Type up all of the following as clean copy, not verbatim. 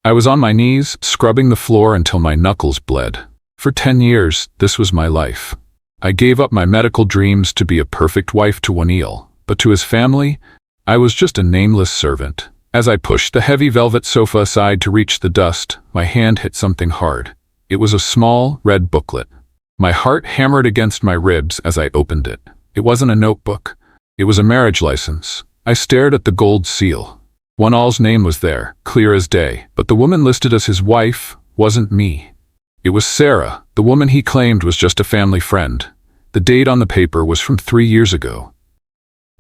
I was on my knees, scrubbing the floor until my knuckles bled. For 10 years, this was my life. I gave up my medical dreams to be a perfect wife to O'Neill, but to his family, I was just a nameless servant. As I pushed the heavy velvet sofa aside to reach the dust, my hand hit something hard. It was a small, red booklet. My heart hammered against my ribs as I opened it. It wasn't a notebook. It was a marriage license. I stared at the gold seal. O'Neill's name was there, clear as day, but the woman listed as his wife wasn't me. It was Sarah, the woman he claimed was just a family friend. The date on the paper was from 3 years ago.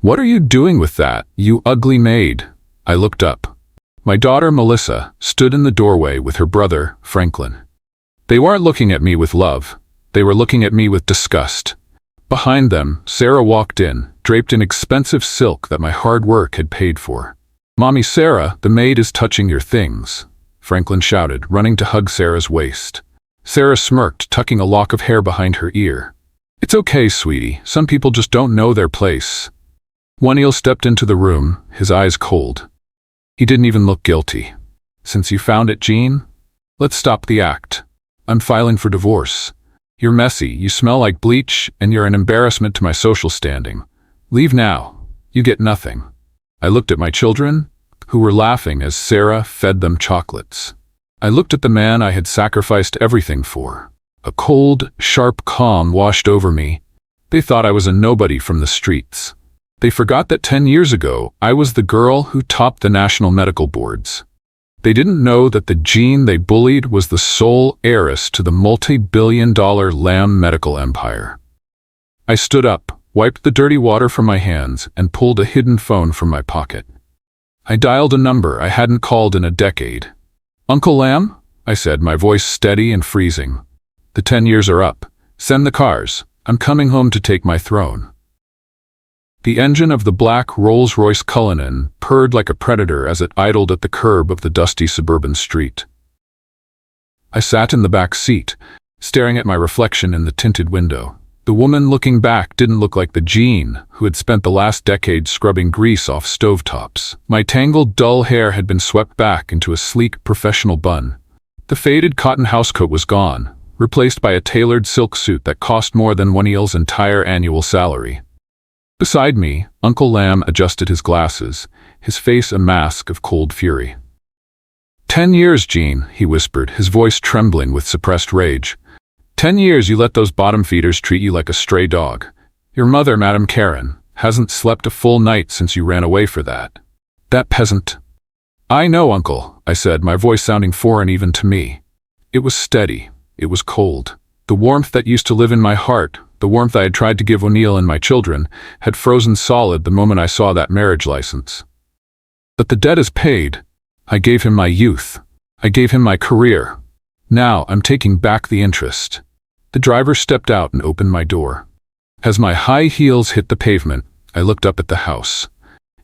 "What are you doing with that, you ugly maid?" I looked up. My daughter, Melissa, stood in the doorway with her brother, Franklin. They weren't looking at me with love. They were looking at me with disgust. Behind them, Sarah walked in, draped in expensive silk that my hard work had paid for. "Mommy Sarah, the maid is touching your things," Franklin shouted, running to hug Sarah's waist. Sarah smirked, tucking a lock of hair behind her ear. "It's okay, sweetie. Some people just don't know their place." O'Neill stepped into the room, his eyes cold. He didn't even look guilty. "Since you found it, Jean? Let's stop the act. I'm filing for divorce. You're messy, you smell like bleach, and you're an embarrassment to my social standing. Leave now. You get nothing." I looked at my children, who were laughing as Sarah fed them chocolates. I looked at the man I had sacrificed everything for. A cold, sharp calm washed over me. They thought I was a nobody from the streets. They forgot that 10 years ago, I was the girl who topped the national medical boards. They didn't know that the Jean they bullied was the sole heiress to the multi-billion-dollar Lamb medical empire. I stood up, wiped the dirty water from my hands, and pulled a hidden phone from my pocket. I dialed a number I hadn't called in a decade. "Uncle Lamb?" I said, my voice steady and freezing. "The 10 years are up. Send the cars. I'm coming home to take my throne." The engine of the black Rolls-Royce Cullinan purred like a predator as it idled at the curb of the dusty suburban street. I sat in the back seat, staring at my reflection in the tinted window. The woman looking back didn't look like the Jean who had spent the last decade scrubbing grease off stovetops. My tangled, dull hair had been swept back into a sleek, professional bun. The faded cotton housecoat was gone, replaced by a tailored silk suit that cost more than O'Neill's entire annual salary. Beside me, Uncle Lamb adjusted his glasses, his face a mask of cold fury. 10 years, Jean," he whispered, his voice trembling with suppressed rage. 10 years you let those bottom feeders treat you like a stray dog. Your mother, Madame Karen, hasn't slept a full night since you ran away for that. That peasant." "I know, Uncle," I said, my voice sounding foreign even to me. It was steady. It was cold. The warmth that used to live in my heart, the warmth I had tried to give O'Neill and my children, had frozen solid the moment I saw that marriage license. "But the debt is paid. I gave him my youth. I gave him my career. Now I'm taking back the interest." The driver stepped out and opened my door. As my high heels hit the pavement, I looked up at the house.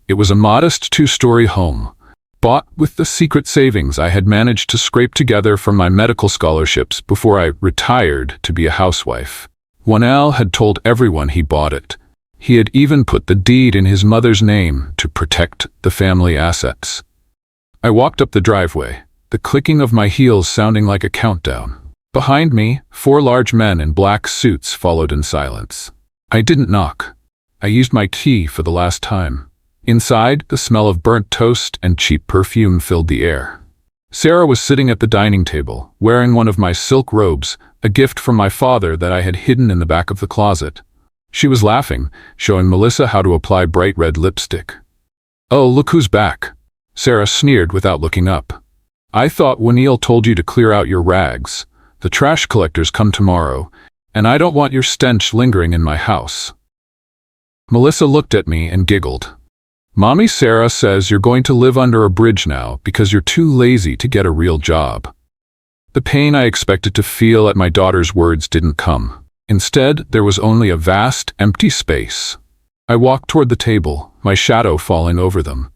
It was a modest 2-story home, bought with the secret savings I had managed to scrape together from my medical scholarships before I retired to be a housewife. O'Neill had told everyone he bought it. He had even put the deed in his mother's name to protect the family assets. I walked up the driveway, the clicking of my heels sounding like a countdown. Behind me, 4 large men in black suits followed in silence. I didn't knock. I used my key for the last time. Inside, the smell of burnt toast and cheap perfume filled the air. Sarah was sitting at the dining table, wearing one of my silk robes, a gift from my father that I had hidden in the back of the closet. She was laughing, showing Melissa how to apply bright red lipstick. "Oh, look who's back," Sarah sneered without looking up. "I thought O'Neill told you to clear out your rags. The trash collectors come tomorrow, and I don't want your stench lingering in my house." Melissa looked at me and giggled. "Mommy Sarah says you're going to live under a bridge now because you're too lazy to get a real job." The pain I expected to feel at my daughter's words didn't come. Instead, there was only a vast, empty space. I walked toward the table, my shadow falling over them.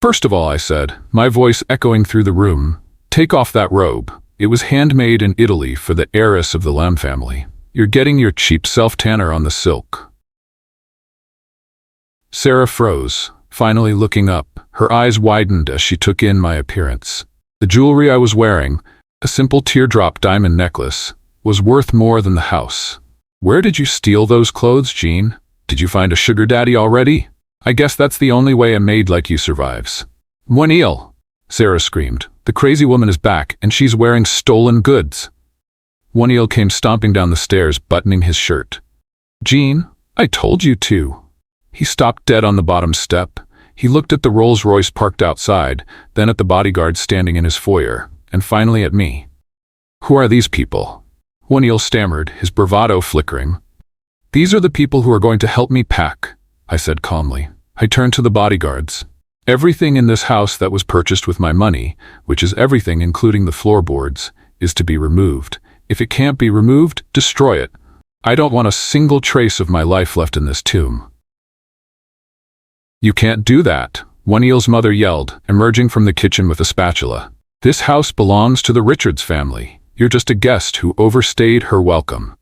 "First of all," I said, my voice echoing through the room, "take off that robe. It was handmade in Italy for the heiress of the Lamb family. You're getting your cheap self-tanner on the silk." Sarah froze, finally looking up. Her eyes widened as she took in my appearance. The jewelry I was wearing, a simple teardrop diamond necklace, was worth more than the house. Where did you steal those clothes, Jean? Did you find a sugar daddy already? I guess that's the only way a maid like you survives. O'Neill, Sarah screamed. The crazy woman is back, and she's wearing stolen goods. O'Neill came stomping down the stairs, buttoning his shirt. Jean, I told you to. He stopped dead on the bottom step. He looked at the Rolls-Royce parked outside, then at the bodyguard standing in his foyer, and finally at me. Who are these people? O'Neill stammered, his bravado flickering. These are the people who are going to help me pack, I said calmly. I turned to the bodyguards. Everything in this house that was purchased with my money, which is everything including the floorboards, is to be removed. If it can't be removed, destroy it. I don't want a single trace of my life left in this tomb. You can't do that, O'Neill's mother yelled, emerging from the kitchen with a spatula. This house belongs to the Richards family. You're just a guest who overstayed her welcome.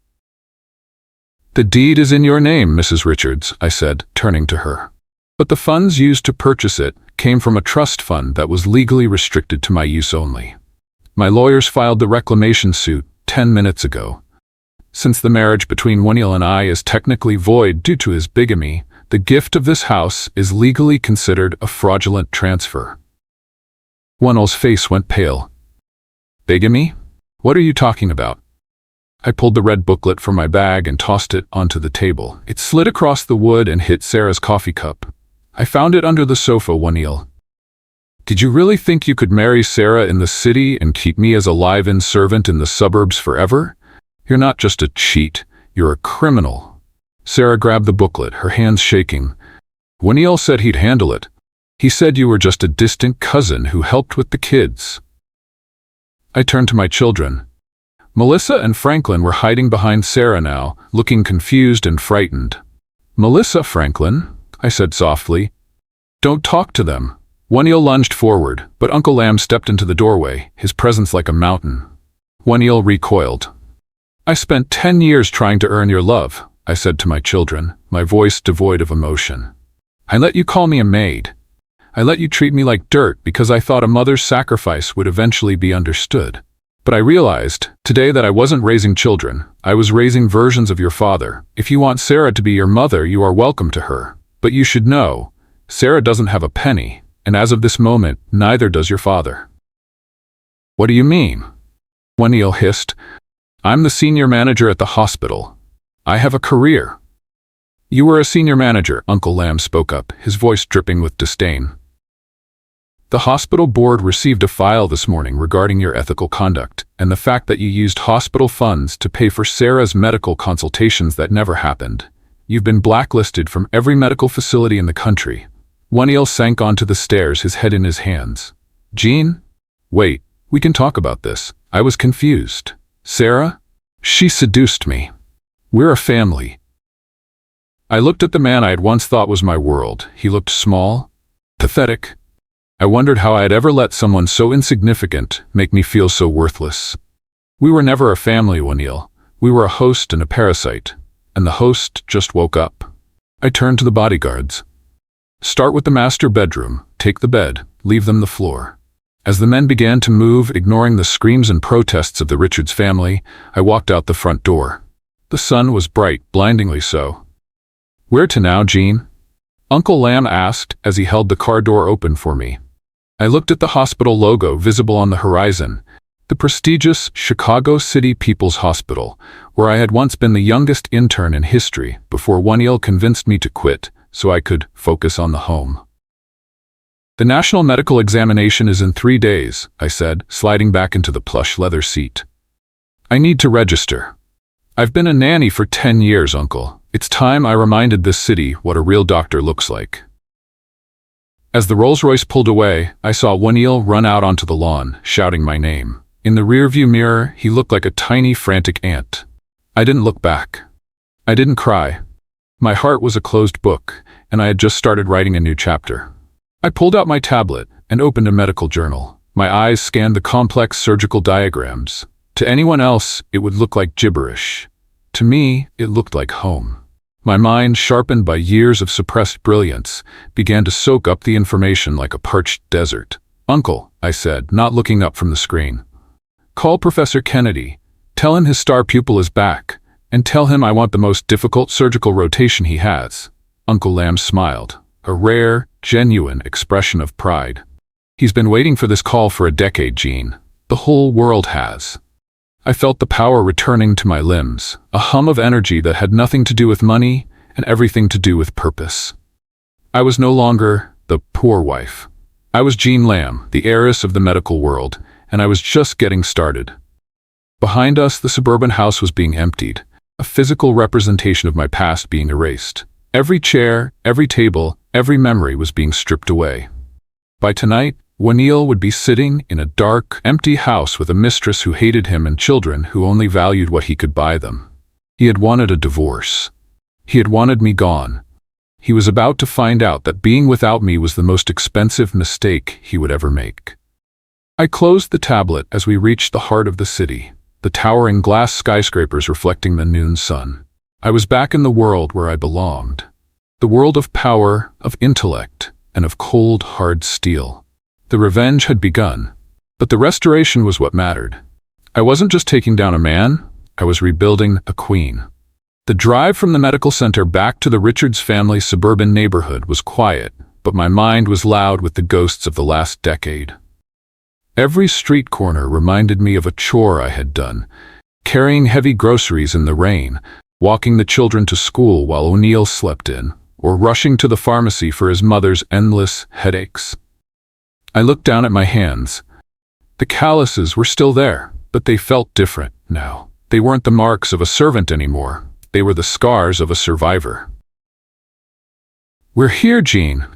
The deed is in your name, Mrs. Richards, I said, turning to her. But the funds used to purchase it came from a trust fund that was legally restricted to my use only. My lawyers filed the reclamation suit 10 minutes ago. Since the marriage between O'Neill and I is technically void due to his bigamy, the gift of this house is legally considered a fraudulent transfer. O'Neill's face went pale. Bigamy? What are you talking about? I pulled the red booklet from my bag and tossed it onto the table. It slid across the wood and hit Sarah's coffee cup. I found it under the sofa, O'Neill. Did you really think you could marry Sarah in the city and keep me as a live-in servant in the suburbs forever? You're not just a cheat, you're a criminal. Sarah grabbed the booklet, her hands shaking. O'Neill said he'd handle it. He said you were just a distant cousin who helped with the kids. I turned to my children. Melissa and Franklin were hiding behind Sarah now, looking confused and frightened. Melissa, Franklin, I said softly. Don't talk to them. O'Neill lunged forward, but Uncle Lamb stepped into the doorway, his presence like a mountain. O'Neill recoiled. I spent 10 years trying to earn your love, I said to my children, my voice devoid of emotion. I let you call me a maid. I let you treat me like dirt because I thought a mother's sacrifice would eventually be understood. But I realized today that I wasn't raising children, I was raising versions of your father. If you want Sarah to be your mother, you are welcome to her. But you should know, Sarah doesn't have a penny, and as of this moment, neither does your father. What do you mean? O'Neill hissed. I'm the senior manager at the hospital. I have a career. You were a senior manager, Uncle Lamb spoke up, his voice dripping with disdain. The hospital board received a file this morning regarding your ethical conduct and the fact that you used hospital funds to pay for Sarah's medical consultations that never happened. You've been blacklisted from every medical facility in the country. O'Neill sank onto the stairs, his head in his hands. Jean? Wait, we can talk about this. I was confused. Sarah? She seduced me. We're a family. I looked at the man I had once thought was my world. He looked small, pathetic. I wondered how I had ever let someone so insignificant make me feel so worthless. We were never a family, O'Neill. We were a host and a parasite, and the host just woke up. I turned to the bodyguards. Start with the master bedroom, take the bed, leave them the floor. As the men began to move, ignoring the screams and protests of the Richards family, I walked out the front door. The sun was bright, blindingly so. Where to now, Jean? Uncle Lamb asked as he held the car door open for me. I looked at the hospital logo visible on the horizon, the prestigious Chicago City People's Hospital, where I had once been the youngest intern in history before O'Neill convinced me to quit so I could focus on the home. The national medical examination is in 3 days, I said, sliding back into the plush leather seat. I need to register. I've been a nanny for 10 years, Uncle. It's time I reminded this city what a real doctor looks like. As the Rolls-Royce pulled away, I saw O'Neill run out onto the lawn, shouting my name. In the rearview mirror, he looked like a tiny, frantic ant. I didn't look back. I didn't cry. My heart was a closed book, and I had just started writing a new chapter. I pulled out my tablet and opened a medical journal. My eyes scanned the complex surgical diagrams. To anyone else, it would look like gibberish. To me, it looked like home. My mind, sharpened by years of suppressed brilliance, began to soak up the information like a parched desert. "Uncle," I said, not looking up from the screen. "Call Professor Kennedy. Tell him his star pupil is back, and tell him I want the most difficult surgical rotation he has." Uncle Lamb smiled, a rare, genuine expression of pride. "He's been waiting for this call for a decade, Jean. The whole world has." I felt the power returning to my limbs, a hum of energy that had nothing to do with money and everything to do with purpose. I was no longer the poor wife. I was Jean Lamb, the heiress of the medical world, and I was just getting started. Behind us, the suburban house was being emptied, a physical representation of my past being erased. Every chair, every table, every memory was being stripped away. By tonight, Waniel would be sitting in a dark, empty house with a mistress who hated him and children who only valued what he could buy them. He had wanted a divorce. He had wanted me gone. He was about to find out that being without me was the most expensive mistake he would ever make. I closed the tablet as we reached the heart of the city, the towering glass skyscrapers reflecting the noon sun. I was back in the world where I belonged. The world of power, of intellect, and of cold, hard steel. The revenge had begun, but the restoration was what mattered. I wasn't just taking down a man, I was rebuilding a queen. The drive from the medical center back to the Richards family suburban neighborhood was quiet, but my mind was loud with the ghosts of the last decade. Every street corner reminded me of a chore I had done, carrying heavy groceries in the rain, walking the children to school while O'Neill slept in, or rushing to the pharmacy for his mother's endless headaches. I looked down at my hands. The calluses were still there, but they felt different now. They weren't the marks of a servant anymore. They were the scars of a survivor. "We're here, Jean,"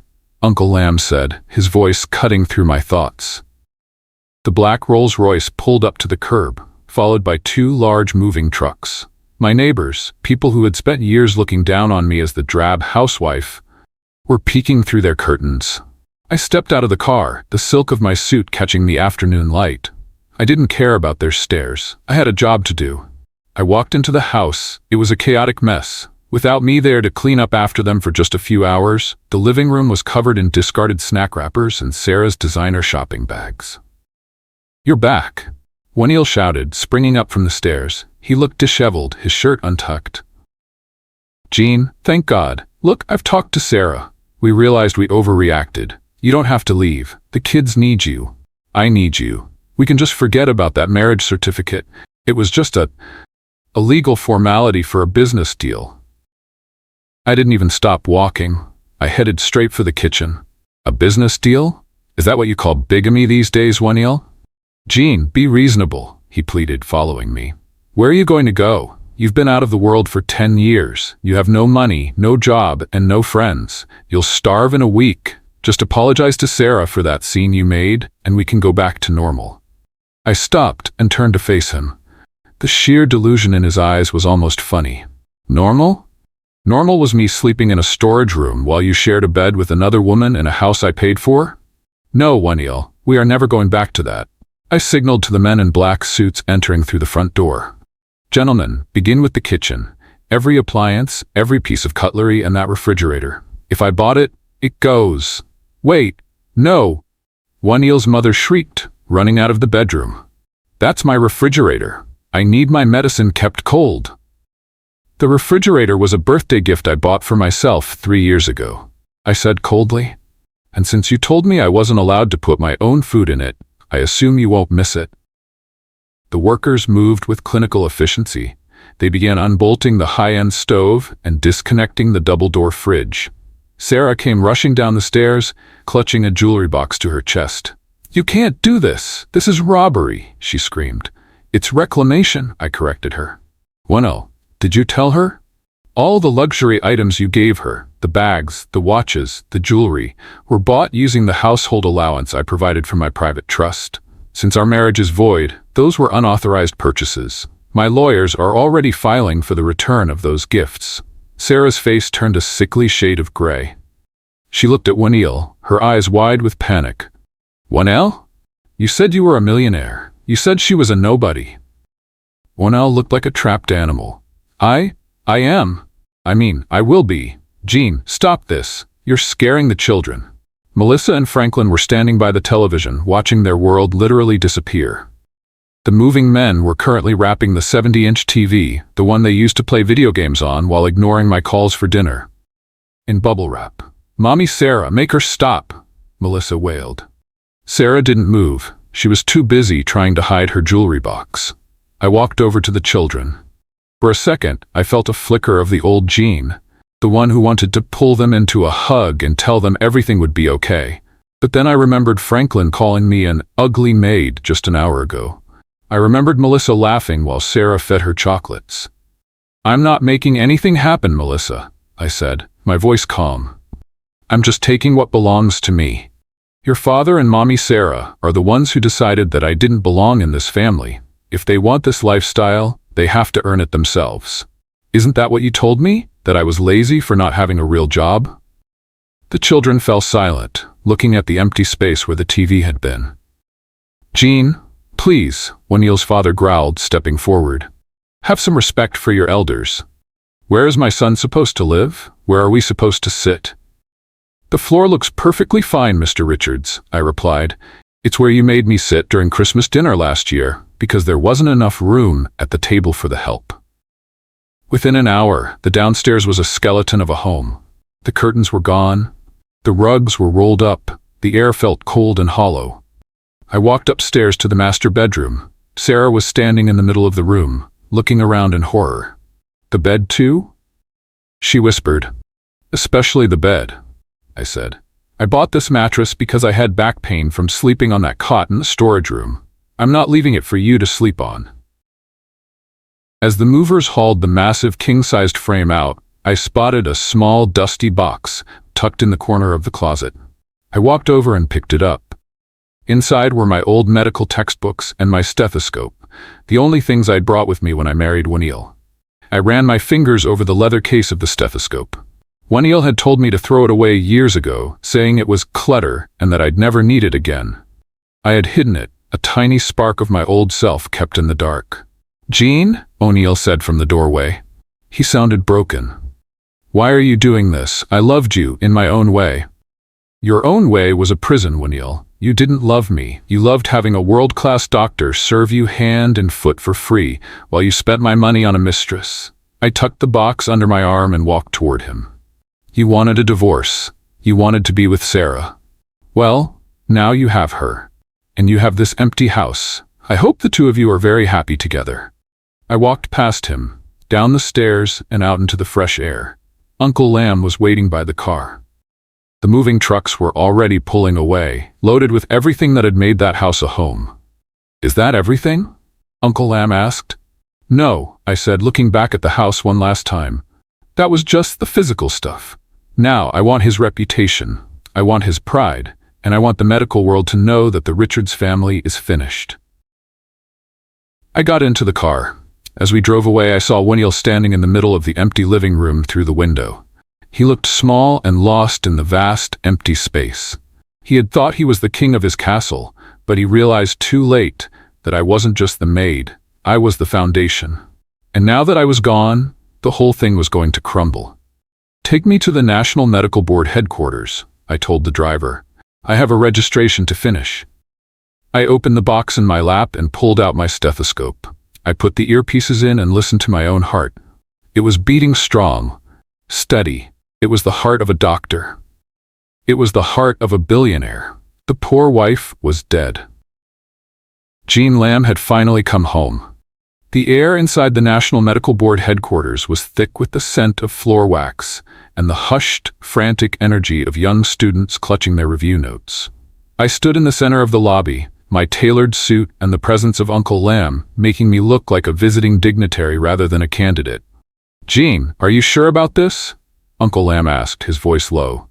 Uncle Lamb said, his voice cutting through my thoughts. The black Rolls-Royce pulled up to the curb, followed by two large moving trucks. My neighbors, people who had spent years looking down on me as the drab housewife, were peeking through their curtains. I stepped out of the car, the silk of my suit catching the afternoon light. I didn't care about their stares. I had a job to do. I walked into the house. It was a chaotic mess. Without me there to clean up after them for just a few hours, the living room was covered in discarded snack wrappers and Sarah's designer shopping bags. "You're back," Waniel shouted, springing up from the stairs. He looked disheveled, his shirt untucked. "Jean, thank God. Look, I've talked to Sarah. We realized we overreacted. You don't have to leave. The kids need you. I need you. We can just forget about that marriage certificate. It was just a legal formality for a business deal." I didn't even stop walking. I headed straight for the kitchen. "A business deal? Is that what you call bigamy these days, Waniel?" "Jean, be reasonable," he pleaded, following me. "Where are you going to go? You've been out of the world for 10 years. You have no money, no job, and no friends. You'll starve in a week. Just apologize to Sarah for that scene you made, and we can go back to normal." I stopped and turned to face him. The sheer delusion in his eyes was almost funny. "Normal? Normal was me sleeping in a storage room while you shared a bed with another woman in a house I paid for? No, Waniel, we are never going back to that." I signaled to the men in black suits entering through the front door. "Gentlemen, begin with the kitchen. Every appliance, every piece of cutlery, and that refrigerator. If I bought it, it goes." "Wait, no!" Waniel's mother shrieked, running out of the bedroom. "That's my refrigerator. I need my medicine kept cold." "The refrigerator was a birthday gift I bought for myself 3 years ago," I said coldly. "And since you told me I wasn't allowed to put my own food in it, I assume you won't miss it." The workers moved with clinical efficiency. They began unbolting the high-end stove and disconnecting the double-door fridge. Sarah came rushing down the stairs, clutching a jewelry box to her chest. "You can't do this! This is robbery!" she screamed. "It's reclamation," I corrected her. "Waniel, did you tell her? All the luxury items you gave her, the bags, the watches, the jewelry, were bought using the household allowance I provided from my private trust. Since our marriage is void, those were unauthorized purchases. My lawyers are already filing for the return of those gifts." Sarah's face turned a sickly shade of gray. She looked at Waniel, her eyes wide with panic. "Waniel? You said you were a millionaire. You said she was a nobody." Waniel looked like a trapped animal. I am. I will be. Jean, stop this. You're scaring the children." Melissa and Franklin were standing by the television, watching their world literally disappear. The moving men were currently wrapping the 70-inch TV, the one they used to play video games on, while ignoring my calls for dinner. In bubble wrap. "Mommy Sarah, make her stop," Melissa wailed. Sarah didn't move. She was too busy trying to hide her jewelry box. I walked over to the children. For a second, I felt a flicker of the old Jean, the one who wanted to pull them into a hug and tell them everything would be okay. But then I remembered Franklin calling me an ugly maid just an hour ago. I remembered Melissa laughing while Sarah fed her chocolates. "I'm not making anything happen, Melissa," I said, my voice calm. "I'm just taking what belongs to me. Your father and Mommy Sarah are the ones who decided that I didn't belong in this family. If they want this lifestyle, they have to earn it themselves. Isn't that what you told me? That I was lazy for not having a real job?" The children fell silent, looking at the empty space where the TV had been. "Jean, please," O'Neill's father growled, stepping forward. "Have some respect for your elders. Where is my son supposed to live? Where are we supposed to sit?" "The floor looks perfectly fine, Mr. Richards," I replied. "It's where you made me sit during Christmas dinner last year, because there wasn't enough room at the table for the help." Within an hour, the downstairs was a skeleton of a home. The curtains were gone. The rugs were rolled up. The air felt cold and hollow. I walked upstairs to the master bedroom. Sarah was standing in the middle of the room, looking around in horror. "The bed too?" she whispered. "Especially the bed," I said. "I bought this mattress because I had back pain from sleeping on that cot in the storage room. I'm not leaving it for you to sleep on." As the movers hauled the massive king-sized frame out, I spotted a small, dusty box tucked in the corner of the closet. I walked over and picked it up. Inside were my old medical textbooks and my stethoscope, the only things I'd brought with me when I married O'Neill. I ran my fingers over the leather case of the stethoscope. O'Neill had told me to throw it away years ago, saying it was clutter and that I'd never need it again. I had hidden it, a tiny spark of my old self kept in the dark. "Jean?" O'Neill said from the doorway. He sounded broken. "Why are you doing this? I loved you in my own way." "Your own way was a prison, O'Neill. You didn't love me. You loved having a world-class doctor serve you hand and foot for free, while you spent my money on a mistress." I tucked the box under my arm and walked toward him. "You wanted a divorce. You wanted to be with Sarah. Well, now you have her. And you have this empty house. I hope the two of you are very happy together." I walked past him, down the stairs and out into the fresh air. Uncle Lamb was waiting by the car. The moving trucks were already pulling away, loaded with everything that had made that house a home. "Is that everything?" Uncle Lamb asked. "No," I said, looking back at the house one last time. "That was just the physical stuff. Now I want his reputation. I want his pride. And I want the medical world to know that the Richards family is finished." I got into the car. As we drove away, I saw O'Neill standing in the middle of the empty living room through the window. He looked small and lost in the vast, empty space. He had thought he was the king of his castle, but he realized too late that I wasn't just the maid, I was the foundation. And now that I was gone, the whole thing was going to crumble. "Take me to the National Medical Board headquarters," I told the driver. "I have a registration to finish." I opened the box in my lap and pulled out my stethoscope. I put the earpieces in and listened to my own heart. It was beating strong, steady. It was the heart of a doctor. It was the heart of a billionaire. The poor wife was dead. Jean Lamb had finally come home. The air inside the National Medical Board headquarters was thick with the scent of floor wax and the hushed, frantic energy of young students clutching their review notes. I stood in the center of the lobby, my tailored suit and the presence of Uncle Lamb making me look like a visiting dignitary rather than a candidate. "Jean, are you sure about this?" Uncle Lamb asked, his voice low.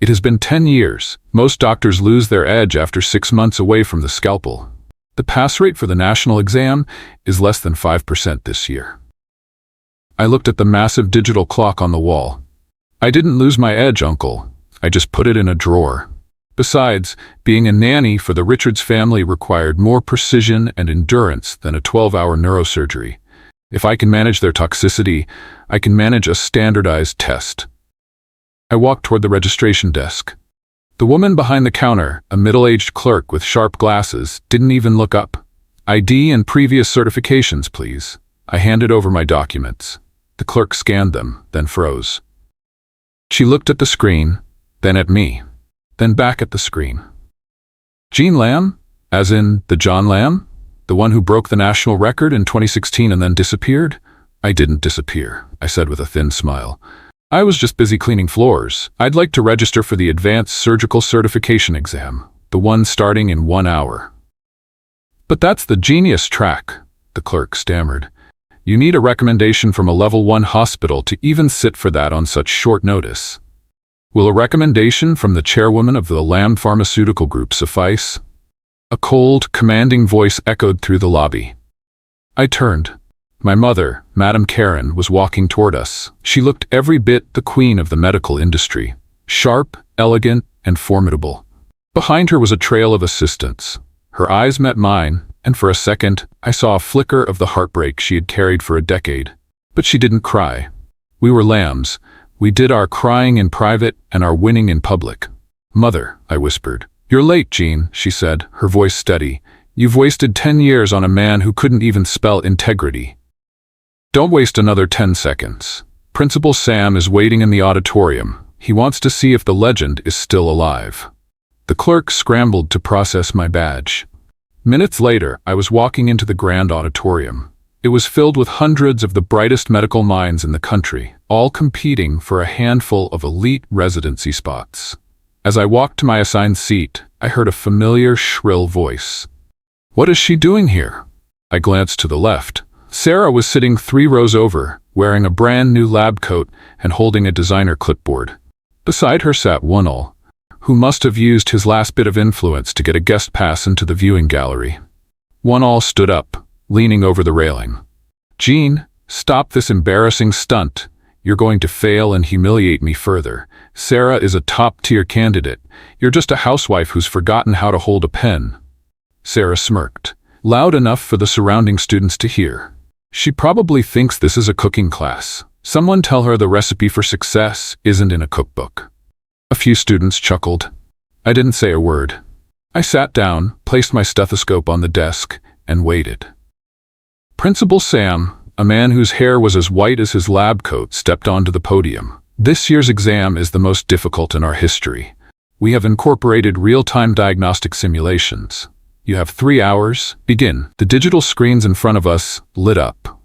"It has been 10 years. Most doctors lose their edge after 6 months away from the scalpel. The pass rate for the national exam is less than 5% this year." I looked at the massive digital clock on the wall. "I didn't lose my edge, Uncle. I just put it in a drawer. Besides, being a nanny for the Richards family required more precision and endurance than a 12-hour neurosurgery. If I can manage their toxicity, I can manage a standardized test." I walked toward the registration desk. The woman behind the counter, a middle-aged clerk with sharp glasses, didn't even look up. ID and previous certifications, please. I handed over my documents. The clerk scanned them, then froze. She looked at the screen, then at me, then back at the screen. Jean Lamb? As in the John Lamb? The one who broke the national record in 2016 and then disappeared? I didn't disappear, I said with a thin smile. I was just busy cleaning floors. I'd like to register for the Advanced Surgical Certification exam, the one starting in 1 hour. But that's the genius track, the clerk stammered. You need a recommendation from a level 1 hospital to even sit for that on such short notice. Will a recommendation from the chairwoman of the Lamb Pharmaceutical Group suffice? A cold, commanding voice echoed through the lobby. I turned. My mother, Madame Karen, was walking toward us. She looked every bit the queen of the medical industry. Sharp, elegant, and formidable. Behind her was a trail of assistants. Her eyes met mine, and for a second, I saw a flicker of the heartbreak she had carried for a decade. But she didn't cry. We were lambs. We did our crying in private and our winning in public. Mother, I whispered. You're late, Jean, she said, her voice steady. You've wasted 10 years on a man who couldn't even spell integrity. Don't waste another 10 seconds. Principal Sam is waiting in the auditorium. He wants to see if the legend is still alive. The clerk scrambled to process my badge. Minutes later, I was walking into the grand auditorium. It was filled with hundreds of the brightest medical minds in the country, all competing for a handful of elite residency spots. As I walked to my assigned seat, I heard a familiar, shrill voice. What is she doing here? I glanced to the left. Sarah was sitting 3 rows over, wearing a brand new lab coat and holding a designer clipboard. Beside her sat Wonal, who must have used his last bit of influence to get a guest pass into the viewing gallery. Wonal stood up, leaning over the railing. Jean, stop this embarrassing stunt. You're going to fail and humiliate me further. Sarah is a top-tier candidate. You're just a housewife who's forgotten how to hold a pen. Sarah smirked, loud enough for the surrounding students to hear. She probably thinks this is a cooking class. Someone tell her the recipe for success isn't in a cookbook. A few students chuckled. I didn't say a word. I sat down, placed my stethoscope on the desk, and waited. Principal Sam, a man whose hair was as white as his lab coat, stepped onto the podium. This year's exam is the most difficult in our history. We have incorporated real-time diagnostic simulations. You have 3 hours. Begin. The digital screens in front of us lit up.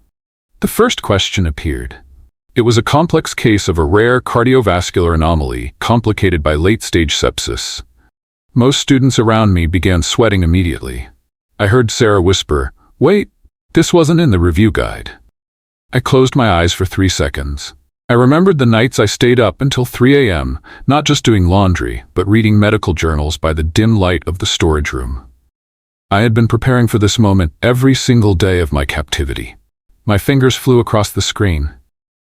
The first question appeared. It was a complex case of a rare cardiovascular anomaly complicated by late-stage sepsis. Most students around me began sweating immediately. I heard Sarah whisper, "Wait, this wasn't in the review guide." I closed my eyes for 3 seconds. I remembered the nights I stayed up until 3 a.m., not just doing laundry, but reading medical journals by the dim light of the storage room. I had been preparing for this moment every single day of my captivity. My fingers flew across the screen.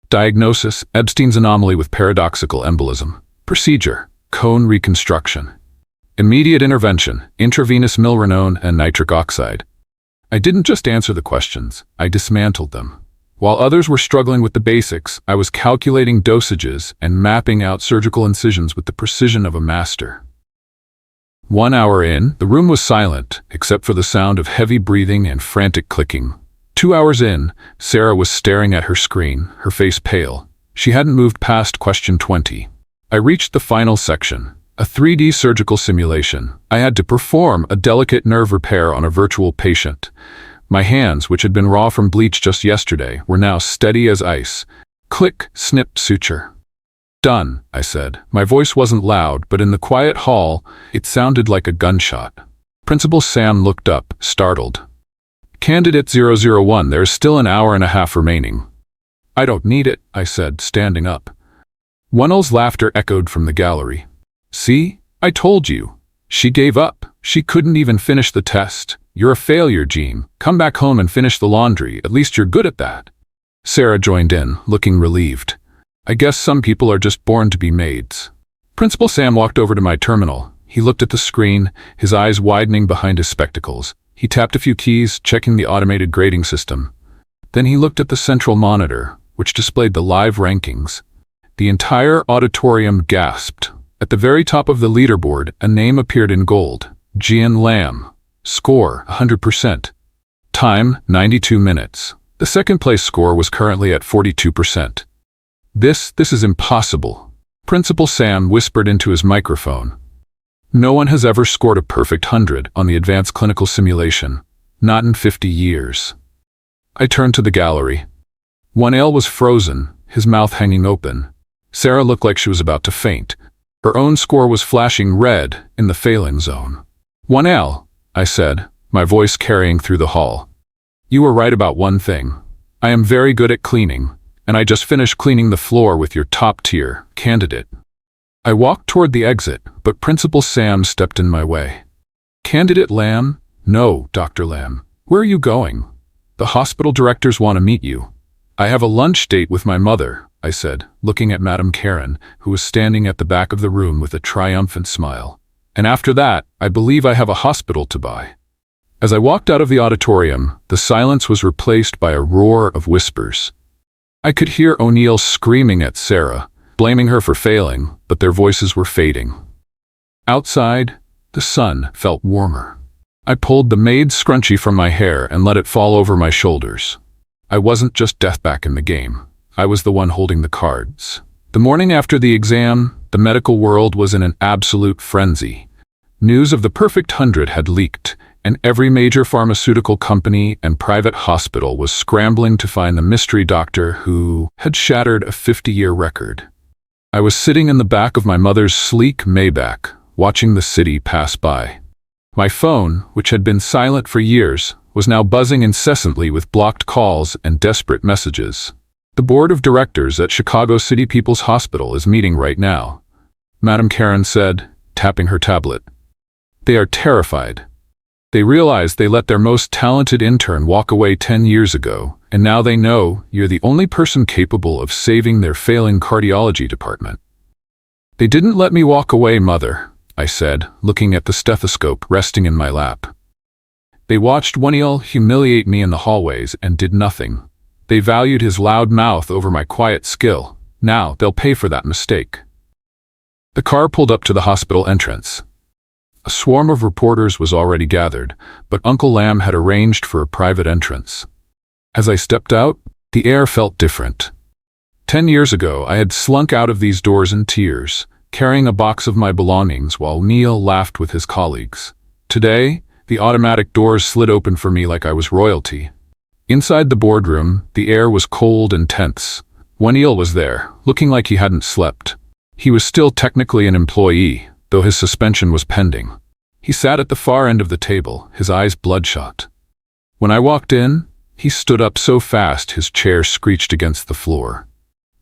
Diagnosis, Epstein's anomaly with paradoxical embolism. Procedure, cone reconstruction. Immediate intervention, intravenous milrinone and nitric oxide. I didn't just answer the questions, I dismantled them. While others were struggling with the basics, I was calculating dosages and mapping out surgical incisions with the precision of a master. 1 hour in, the room was silent, except for the sound of heavy breathing and frantic clicking. 2 hours in, Sarah was staring at her screen, her face pale. She hadn't moved past question 20. I reached the final section, a 3D surgical simulation. I had to perform a delicate nerve repair on a virtual patient. My hands, which had been raw from bleach just yesterday, were now steady as ice. Click, snip, suture. Done, I said. My voice wasn't loud, but in the quiet hall, it sounded like a gunshot. Principal Sam looked up, startled. Candidate 001, there's still an hour and a half remaining. I don't need it, I said, standing up. Wonal's laughter echoed from the gallery. See? I told you. She gave up. She couldn't even finish the test. You're a failure, Jean. Come back home and finish the laundry. At least you're good at that. Sarah joined in, looking relieved. I guess some people are just born to be maids. Principal Sam walked over to my terminal. He looked at the screen, his eyes widening behind his spectacles. He tapped a few keys, checking the automated grading system. Then he looked at the central monitor, which displayed the live rankings. The entire auditorium gasped. At the very top of the leaderboard, a name appeared in gold. Gian Lam. Score, 100%. Time, 92 minutes. The second place score was currently at 42%. This is impossible. Principal Sam whispered into his microphone. No one has ever scored a perfect 100 on the advanced clinical simulation. Not in 50 years. I turned to the gallery. Waniel was frozen, his mouth hanging open. Sarah looked like she was about to faint. Her own score was flashing red in the failing zone. Waniel, I said, my voice carrying through the hall. You were right about one thing. I am very good at cleaning, and I just finished cleaning the floor with your top-tier candidate. I walked toward the exit, but Principal Sam stepped in my way. Candidate Lam? No, Dr. Lam. Where are you going? The hospital directors want to meet you. I have a lunch date with my mother, I said, looking at Madame Karen, who was standing at the back of the room with a triumphant smile. And after that, I believe I have a hospital to buy. As I walked out of the auditorium, the silence was replaced by a roar of whispers. I could hear O'Neill screaming at Sarah, blaming her for failing, but their voices were fading. Outside, the sun felt warmer. I pulled the maid's scrunchie from my hair and let it fall over my shoulders. I wasn't just death back in the game. I was the one holding the cards. The morning after the exam, the medical world was in an absolute frenzy. News of the perfect 100 had leaked, and every major pharmaceutical company and private hospital was scrambling to find the mystery doctor who had shattered a 50-year record. I was sitting in the back of my mother's sleek Maybach, watching the city pass by. My phone, which had been silent for years, was now buzzing incessantly with blocked calls and desperate messages. The board of directors at Chicago City People's Hospital is meeting right now, Madame Karen said, tapping her tablet. They are terrified. They realize they let their most talented intern walk away 10 years ago, and now they know you're the only person capable of saving their failing cardiology department. They didn't let me walk away, Mother, I said, looking at the stethoscope resting in my lap. They watched Waniel humiliate me in the hallways and did nothing. They valued his loud mouth over my quiet skill. Now they'll pay for that mistake. The car pulled up to the hospital entrance. A swarm of reporters was already gathered, but Uncle Lam had arranged for a private entrance. As I stepped out, the air felt different. 10 years ago, I had slunk out of these doors in tears, carrying a box of my belongings while Neil laughed with his colleagues. Today, the automatic doors slid open for me like I was royalty. Inside the boardroom, the air was cold and tense. Waniel was there, looking like he hadn't slept. He was still technically an employee, though his suspension was pending. He sat at the far end of the table, his eyes bloodshot. When I walked in, he stood up so fast his chair screeched against the floor.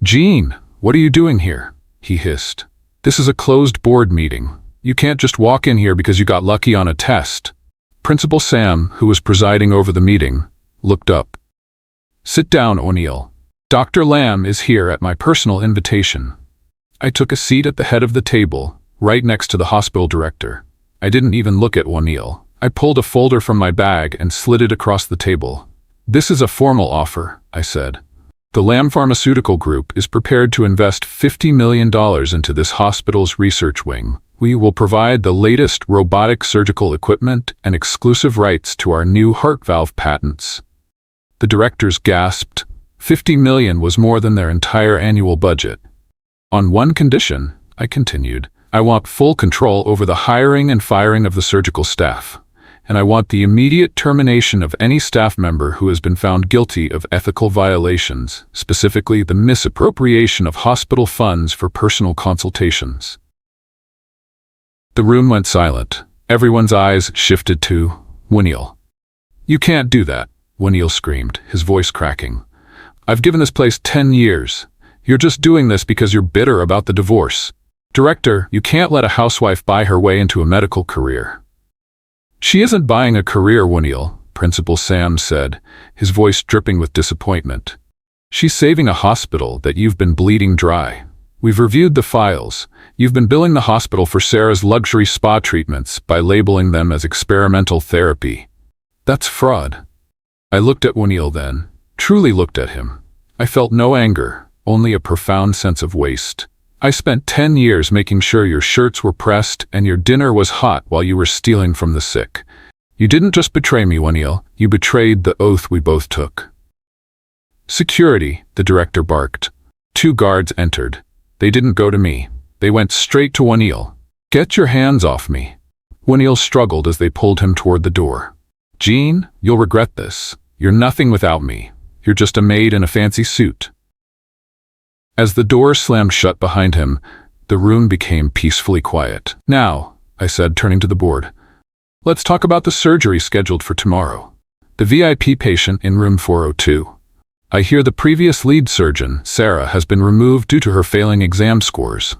"Jean, what are you doing here?" he hissed. "This is a closed board meeting. You can't just walk in here because you got lucky on a test." Principal Sam, who was presiding over the meeting, looked up. "Sit down, O'Neill. Dr. Lam is here at my personal invitation." I took a seat at the head of the table, right next to the hospital director. I didn't even look at Waniel. I pulled a folder from my bag and slid it across the table. "This is a formal offer," I said. "The Lam Pharmaceutical Group is prepared to invest $50 million into this hospital's research wing. We will provide the latest robotic surgical equipment and exclusive rights to our new heart valve patents." The directors gasped. $50 million was more than their entire annual budget. "On one condition," I continued. "I want full control over the hiring and firing of the surgical staff. And I want the immediate termination of any staff member who has been found guilty of ethical violations, specifically the misappropriation of hospital funds for personal consultations." The room went silent. Everyone's eyes shifted to Waniel. "You can't do that," Waniel screamed, his voice cracking. "I've given this place 10 years. You're just doing this because you're bitter about the divorce. Director, you can't let a housewife buy her way into a medical career." "She isn't buying a career, Waniel," Principal Sam said, his voice dripping with disappointment. "She's saving a hospital that you've been bleeding dry. We've reviewed the files. You've been billing the hospital for Sarah's luxury spa treatments by labeling them as experimental therapy. That's fraud." I looked at Waniel then, truly looked at him. I felt no anger, only a profound sense of waste. I spent 10 years making sure your shirts were pressed and your dinner was hot while you were stealing from the sick. You didn't just betray me, O'Neill. You betrayed the oath we both took. Security, the director barked. 2 guards entered. They didn't go to me. They went straight to O'Neill. Get your hands off me. O'Neill struggled as they pulled him toward the door. Jean, you'll regret this. You're nothing without me. You're just a maid in a fancy suit. As the door slammed shut behind him, the room became peacefully quiet. Now, I said, turning to the board, let's talk about the surgery scheduled for tomorrow. The VIP patient in room 402. I hear the previous lead surgeon, Sarah, has been removed due to her failing exam scores.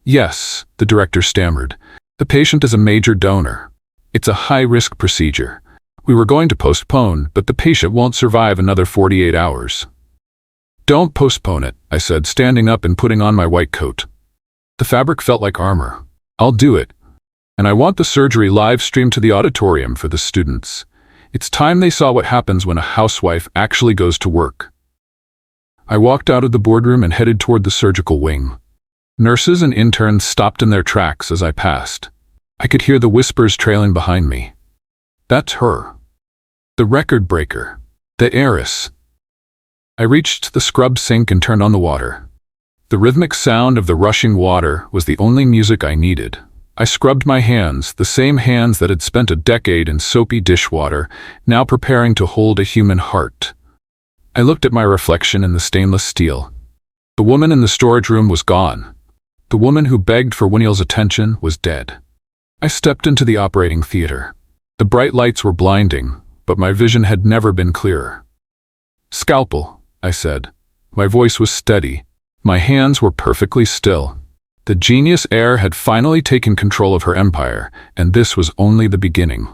Yes, the director stammered. The patient is a major donor. It's a high-risk procedure. We were going to postpone, but the patient won't survive another 48 hours. Don't postpone it, I said, standing up and putting on my white coat. The fabric felt like armor. I'll do it. And I want the surgery live-streamed to the auditorium for the students. It's time they saw what happens when a housewife actually goes to work. I walked out of the boardroom and headed toward the surgical wing. Nurses and interns stopped in their tracks as I passed. I could hear the whispers trailing behind me. That's her. The record breaker. The heiress. I reached the scrub sink and turned on the water. The rhythmic sound of the rushing water was the only music I needed. I scrubbed my hands, the same hands that had spent a decade in soapy dishwater, now preparing to hold a human heart. I looked at my reflection in the stainless steel. The woman in the storage room was gone. The woman who begged for O'Neill's attention was dead. I stepped into the operating theater. The bright lights were blinding, but my vision had never been clearer. Scalpel, I said. My voice was steady. My hands were perfectly still. The genius heir had finally taken control of her empire, and this was only the beginning.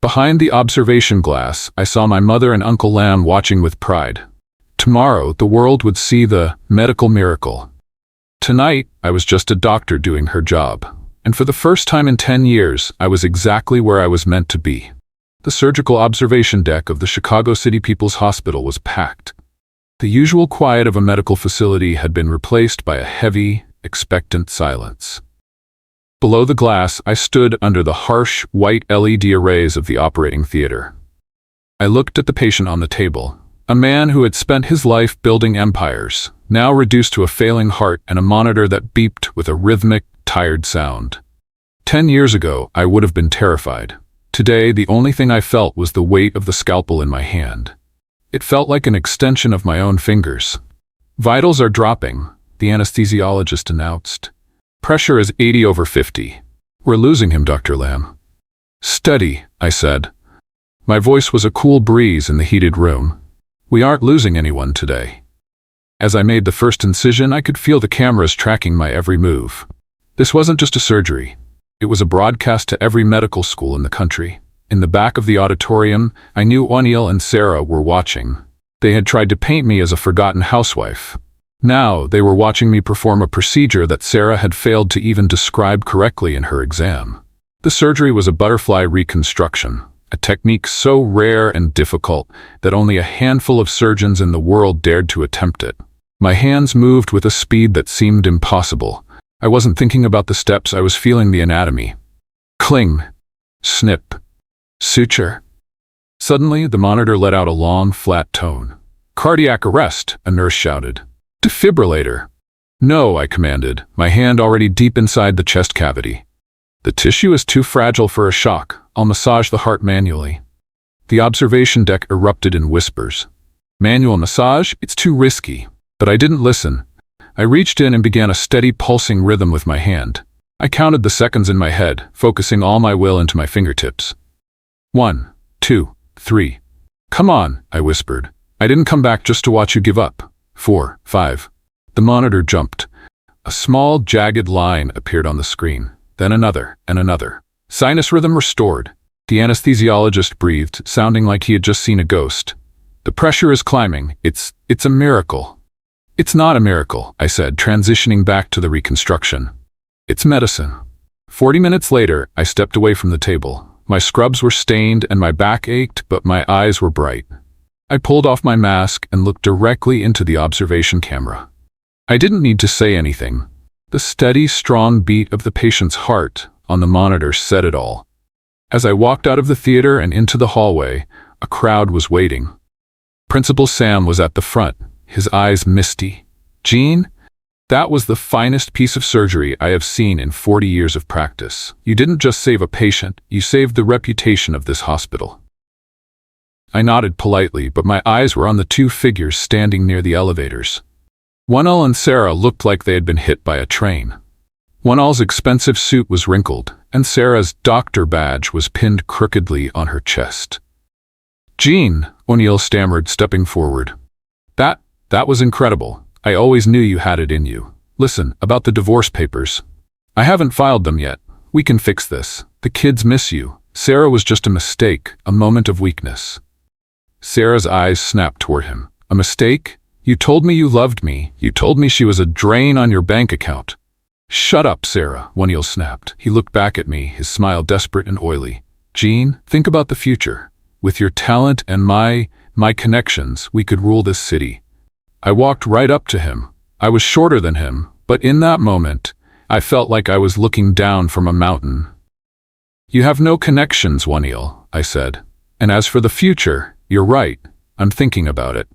Behind the observation glass, I saw my mother and Uncle Lamb watching with pride. Tomorrow, the world would see the medical miracle. Tonight, I was just a doctor doing her job. And for the first time in 10 years, I was exactly where I was meant to be. The surgical observation deck of the Chicago City People's Hospital was packed. The usual quiet of a medical facility had been replaced by a heavy, expectant silence. Below the glass, I stood under the harsh, white LED arrays of the operating theater. I looked at the patient on the table, a man who had spent his life building empires, now reduced to a failing heart and a monitor that beeped with a rhythmic, tired sound. 10 years ago, I would have been terrified. Today, the only thing I felt was the weight of the scalpel in my hand. It felt like an extension of my own fingers. Vitals are dropping, the anesthesiologist announced. Pressure is 80/50. We're losing him, Dr. Lamb. Steady, I said. My voice was a cool breeze in the heated room. We aren't losing anyone today. As I made the first incision, I could feel the cameras tracking my every move. This wasn't just a surgery. It was a broadcast to every medical school in the country. In the back of the auditorium, I knew O'Neill and Sarah were watching. They had tried to paint me as a forgotten housewife. Now, they were watching me perform a procedure that Sarah had failed to even describe correctly in her exam. The surgery was a butterfly reconstruction, a technique so rare and difficult that only a handful of surgeons in the world dared to attempt it. My hands moved with a speed that seemed impossible. I wasn't thinking about the steps, I was feeling the anatomy. Cling. Snip. Suture. Suddenly, the monitor let out a long, flat tone. Cardiac arrest, a nurse shouted. Defibrillator. No, I commanded, my hand already deep inside the chest cavity. The tissue is too fragile for a shock. I'll massage the heart manually. The observation deck erupted in whispers. Manual massage? It's too risky. But I didn't listen. I reached in and began a steady pulsing rhythm with my hand. I counted the seconds in my head, focusing all my will into my fingertips. 1, 2, 3. Come on, I whispered. I didn't come back just to watch you give up. 4, 5. The monitor jumped. A small, jagged line appeared on the screen. Then another, and another. Sinus rhythm restored. The anesthesiologist breathed, sounding like he had just seen a ghost. The pressure is climbing. It's a miracle. It's not a miracle, I said, transitioning back to the reconstruction. It's medicine. 40 minutes later, I stepped away from the table. My scrubs were stained and my back ached, but my eyes were bright. I pulled off my mask and looked directly into the observation camera. I didn't need to say anything. The steady, strong beat of the patient's heart on the monitor said it all. As I walked out of the theater and into the hallway, a crowd was waiting. Principal Sam was at the front, his eyes misty. "Jean, that was the finest piece of surgery I have seen in 40 years of practice. You didn't just save a patient, you saved the reputation of this hospital." I nodded politely, but my eyes were on the two figures standing near the elevators. Wonell and Sarah looked like they had been hit by a train. Wonell's expensive suit was wrinkled, and Sarah's doctor badge was pinned crookedly on her chest. "Jean," O'Neill stammered, stepping forward. That was incredible. I always knew you had it in you. Listen, about the divorce papers. I haven't filed them yet. We can fix this. The kids miss you. Sarah was just a mistake, a moment of weakness." Sarah's eyes snapped toward him. "A mistake? You told me you loved me. You told me she was a drain on your bank account." "Shut up, Sarah," O'Neill snapped. He looked back at me, his smile desperate and oily. "Jean, think about the future. With your talent and my connections, we could rule this city." I walked right up to him. I was shorter than him, but in that moment, I felt like I was looking down from a mountain. "You have no connections, O'Neill," I said. "And as for the future, you're right. I'm thinking about it."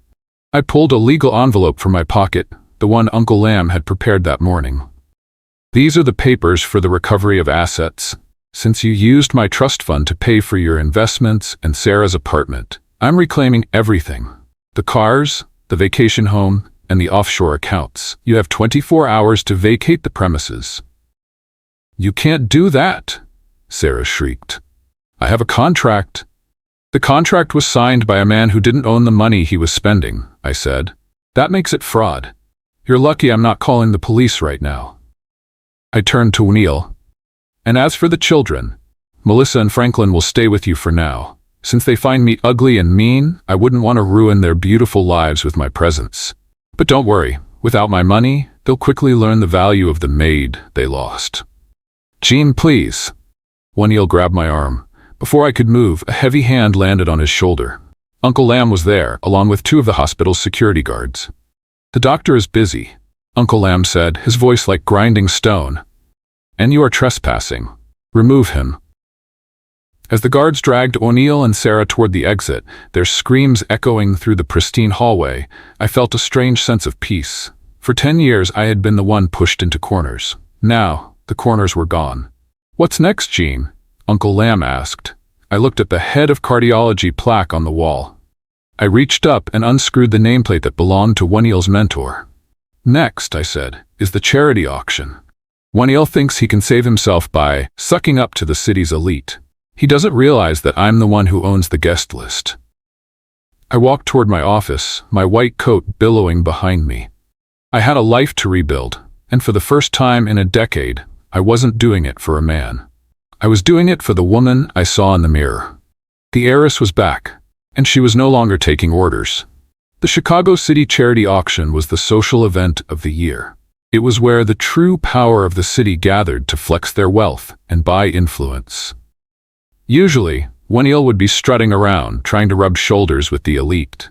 I pulled a legal envelope from my pocket, the one Uncle Lamb had prepared that morning. "These are the papers for the recovery of assets. Since you used my trust fund to pay for your investments and Sarah's apartment, I'm reclaiming everything. The cars, the vacation home, and the offshore accounts. You have 24 hours to vacate the premises." "You can't do that," Sarah shrieked. "I have a contract." "The contract was signed by a man who didn't own the money he was spending," I said. "That makes it fraud. You're lucky I'm not calling the police right now." I turned to O'Neill. "And as for the children, Melissa and Franklin will stay with you for now. Since they find me ugly and mean, I wouldn't want to ruin their beautiful lives with my presence. But don't worry, without my money, they'll quickly learn the value of the maid they lost." "Jean, please." O'Neill grabbed my arm. Before I could move, a heavy hand landed on his shoulder. Uncle Lamb was there, along with two of the hospital's security guards. "The doctor is busy," Uncle Lamb said, his voice like grinding stone. "And you are trespassing. Remove him." As the guards dragged O'Neill and Sarah toward the exit, their screams echoing through the pristine hallway, I felt a strange sense of peace. For 10 years I had been the one pushed into corners. Now, the corners were gone. "What's next, Jean?" Uncle Lamb asked. I looked at the head of cardiology plaque on the wall. I reached up and unscrewed the nameplate that belonged to O'Neill's mentor. "Next," I said, "is the charity auction. O'Neill thinks he can save himself by sucking up to the city's elite. He doesn't realize that I'm the one who owns the guest list." I walked toward my office, my white coat billowing behind me. I had a life to rebuild, and for the first time in a decade, I wasn't doing it for a man. I was doing it for the woman I saw in the mirror. The Heiress was back, and she was no longer taking orders. The Chicago City Charity Auction was the social event of the year. It was where the true power of the city gathered to flex their wealth and buy influence. Usually, O'Neill would be strutting around, trying to rub shoulders with the elite.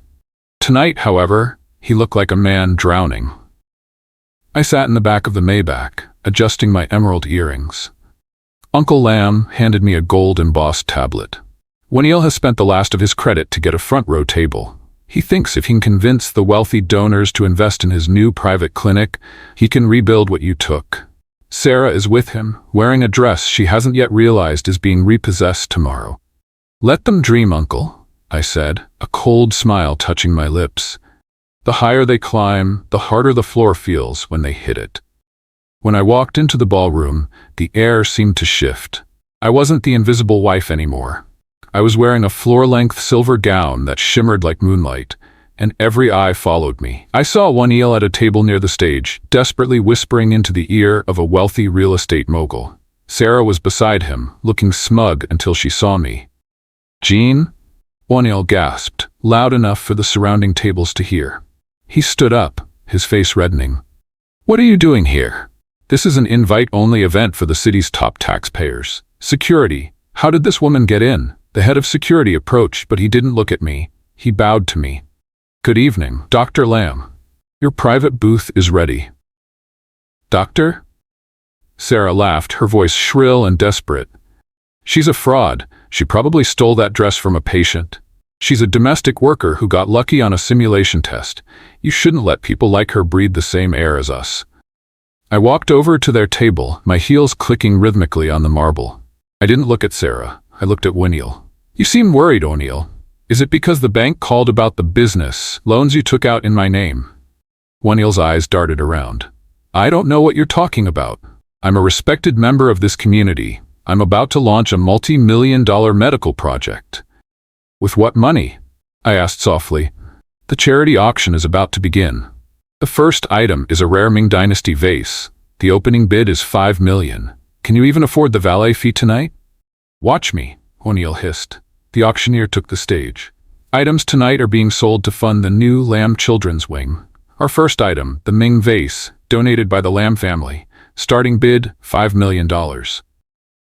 Tonight, however, he looked like a man drowning. I sat in the back of the Maybach, adjusting my emerald earrings. Uncle Lamb handed me a gold-embossed tablet. O'Neill has spent the last of his credit to get a front-row table. He thinks if he can convince the wealthy donors to invest in his new private clinic, he can rebuild what you took. Sarah is with him, wearing a dress she hasn't yet realized is being repossessed tomorrow. "Let them dream, Uncle," I said, a cold smile touching my lips. The higher they climb, the harder the floor feels when they hit it. When I walked into the ballroom, the air seemed to shift. I wasn't the invisible wife anymore. I was wearing a floor-length silver gown that shimmered like moonlight, and every eye followed me. I saw O'Neill at a table near the stage, desperately whispering into the ear of a wealthy real estate mogul. Sarah was beside him, looking smug until she saw me. "Jean?" O'Neill gasped, loud enough for the surrounding tables to hear. He stood up, his face reddening. "What are you doing here? This is an invite-only event for the city's top taxpayers. Security. How did this woman get in?" The head of security approached, but he didn't look at me. He bowed to me. "Good evening, Dr. Lamb." Your private booth is ready. Doctor? Sarah laughed, her voice shrill and desperate. She's a fraud. She probably stole that dress from a patient. She's a domestic worker who got lucky on a simulation test. You shouldn't let people like her breathe the same air as us. I walked over to their table, my heels clicking rhythmically on the marble. I didn't look at Sarah. I looked at O'Neill. You seem worried, O'Neill. Is it because the bank called about the business loans you took out in my name? O'Neill's eyes darted around. I don't know what you're talking about. I'm a respected member of this community. I'm about to launch a multi-million-dollar medical project. With what money? I asked softly. The charity auction is about to begin. The first item is a rare Ming Dynasty vase. The opening bid is $5 million. Can you even afford the valet fee tonight? Watch me, O'Neill hissed. The auctioneer took the stage. Items tonight are being sold to fund the new Lam Children's Wing. Our first item, the Ming vase, donated by the Lam family. Starting bid, $5 million.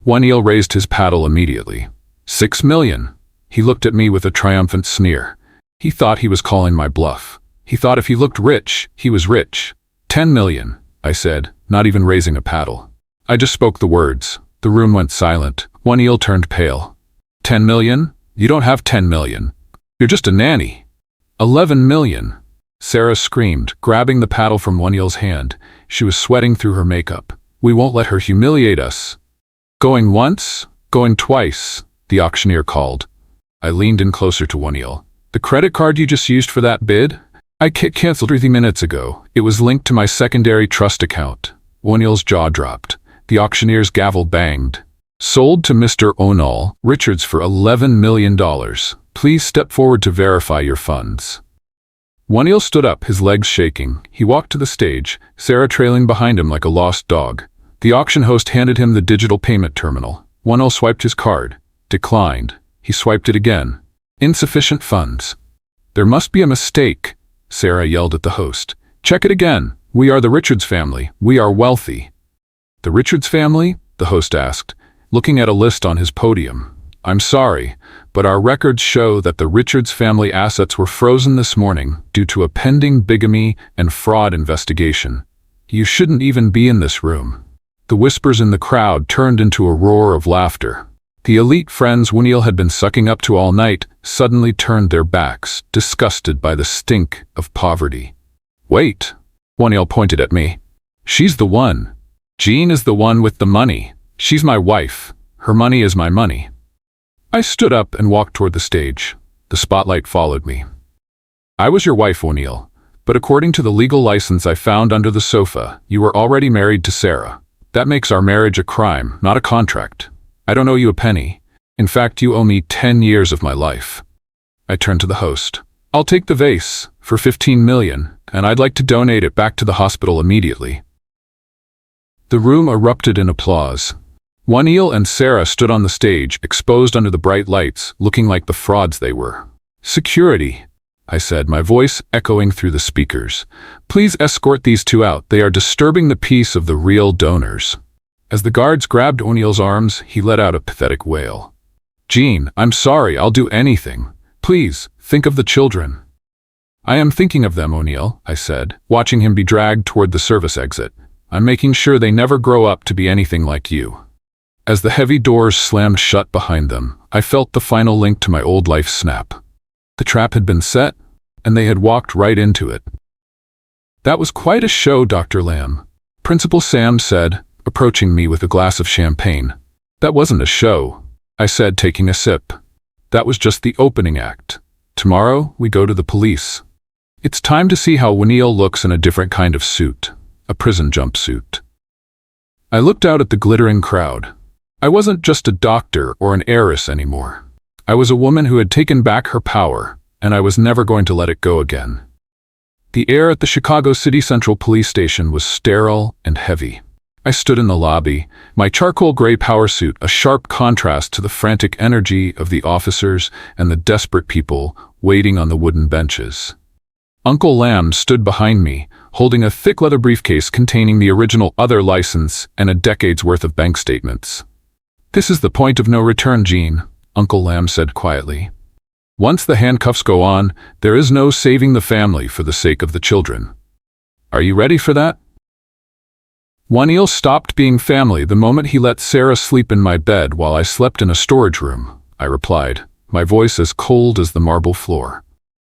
O'Neill raised his paddle immediately. $6 million. He looked at me with a triumphant sneer. He thought he was calling my bluff. He thought if he looked rich, he was rich. $10 million, I said, not even raising a paddle. I just spoke the words. The room went silent. O'Neill turned pale. 10 million? You don't have 10 million. You're just a nanny. 11 million. Sarah screamed, grabbing the paddle from O'Neill's hand. She was sweating through her makeup. We won't let her humiliate us. Going once, going twice, the auctioneer called. I leaned in closer to O'Neill. The credit card you just used for that bid? I canceled 30 minutes ago. It was linked to my secondary trust account. O'Neill's jaw dropped. The auctioneer's gavel banged. Sold to Mr. O'Neill Richards for $11 million. Please step forward to verify your funds. O'Neill stood up, his legs shaking. He walked to the stage, Sarah trailing behind him like a lost dog. The auction host handed him the digital payment terminal. O'Neill swiped his card. Declined. He swiped it again. Insufficient funds. There must be a mistake, Sarah yelled at the host. Check it again. We are the Richards family. We are wealthy. The Richards family? The host asked, looking at a list on his podium. I'm sorry, but our records show that the Richards family assets were frozen this morning due to a pending bigamy and fraud investigation. You shouldn't even be in this room. The whispers in the crowd turned into a roar of laughter. The elite friends O'Neill had been sucking up to all night suddenly turned their backs, disgusted by the stink of poverty. Wait, O'Neill pointed at me. She's the one. Jean is the one with the money. She's my wife. Her money is my money. I stood up and walked toward the stage. The spotlight followed me. I was your wife, O'Neill, but according to the legal license I found under the sofa, you were already married to Sarah. That makes our marriage a crime, not a contract. I don't owe you a penny. In fact, you owe me 10 years of my life. I turned to the host. I'll take the vase for $15 million, and I'd like to donate it back to the hospital immediately. The room erupted in applause. O'Neill and Sarah stood on the stage, exposed under the bright lights, looking like the frauds they were. Security, I said, my voice echoing through the speakers. Please escort these two out. They are disturbing the peace of the real donors. As the guards grabbed O'Neill's arms, he let out a pathetic wail. Jean, I'm sorry, I'll do anything. Please, think of the children. I am thinking of them, O'Neill, I said, watching him be dragged toward the service exit. I'm making sure they never grow up to be anything like you. As the heavy doors slammed shut behind them, I felt the final link to my old life snap. The trap had been set, and they had walked right into it. That was quite a show, Dr. Lam, Principal Sam said, approaching me with a glass of champagne. That wasn't a show, I said, taking a sip. That was just the opening act. Tomorrow, we go to the police. It's time to see how O'Neill looks in a different kind of suit, a prison jumpsuit. I looked out at the glittering crowd. I wasn't just a doctor or an heiress anymore. I was a woman who had taken back her power, and I was never going to let it go again. The air at the Chicago City Central Police Station was sterile and heavy. I stood in the lobby, my charcoal gray power suit a sharp contrast to the frantic energy of the officers and the desperate people waiting on the wooden benches. Uncle Lam stood behind me, holding a thick leather briefcase containing the original other license and a decade's worth of bank statements. This is the point of no return, Jean, Uncle Lam said quietly. Once the handcuffs go on, there is no saving the family for the sake of the children. Are you ready for that? O'Neill stopped being family the moment he let Sarah sleep in my bed while I slept in a storage room, I replied, my voice as cold as the marble floor.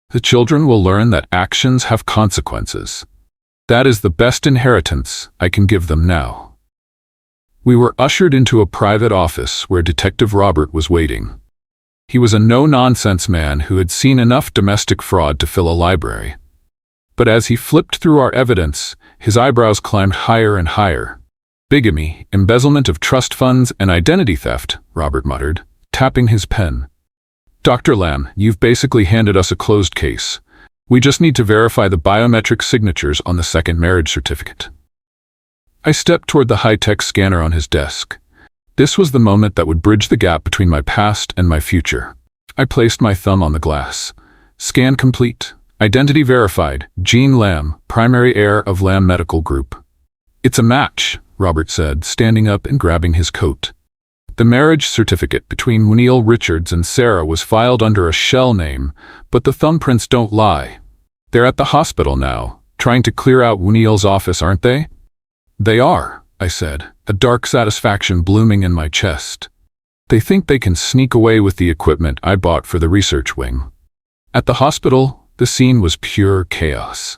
The children will learn that actions have consequences. That is the best inheritance I can give them now. We were ushered into a private office where Detective Robert was waiting. He was a no-nonsense man who had seen enough domestic fraud to fill a library. But as he flipped through our evidence, his eyebrows climbed higher and higher. Bigamy, embezzlement of trust funds, and identity theft, Robert muttered, tapping his pen. Dr. Lamb, you've basically handed us a closed case. We just need to verify the biometric signatures on the second marriage certificate. I stepped toward the high-tech scanner on his desk. This was the moment that would bridge the gap between my past and my future. I placed my thumb on the glass. Scan complete. Identity verified. Jean Lamb, primary heir of Lamb Medical Group. It's a match, Robert said, standing up and grabbing his coat. The marriage certificate between O'Neill Richards and Sarah was filed under a shell name, but the thumbprints don't lie. They're at the hospital now, trying to clear out O'Neill's office, aren't they? They are, I said, a dark satisfaction blooming in my chest. They think they can sneak away with the equipment I bought for the research wing. At the hospital, the scene was pure chaos.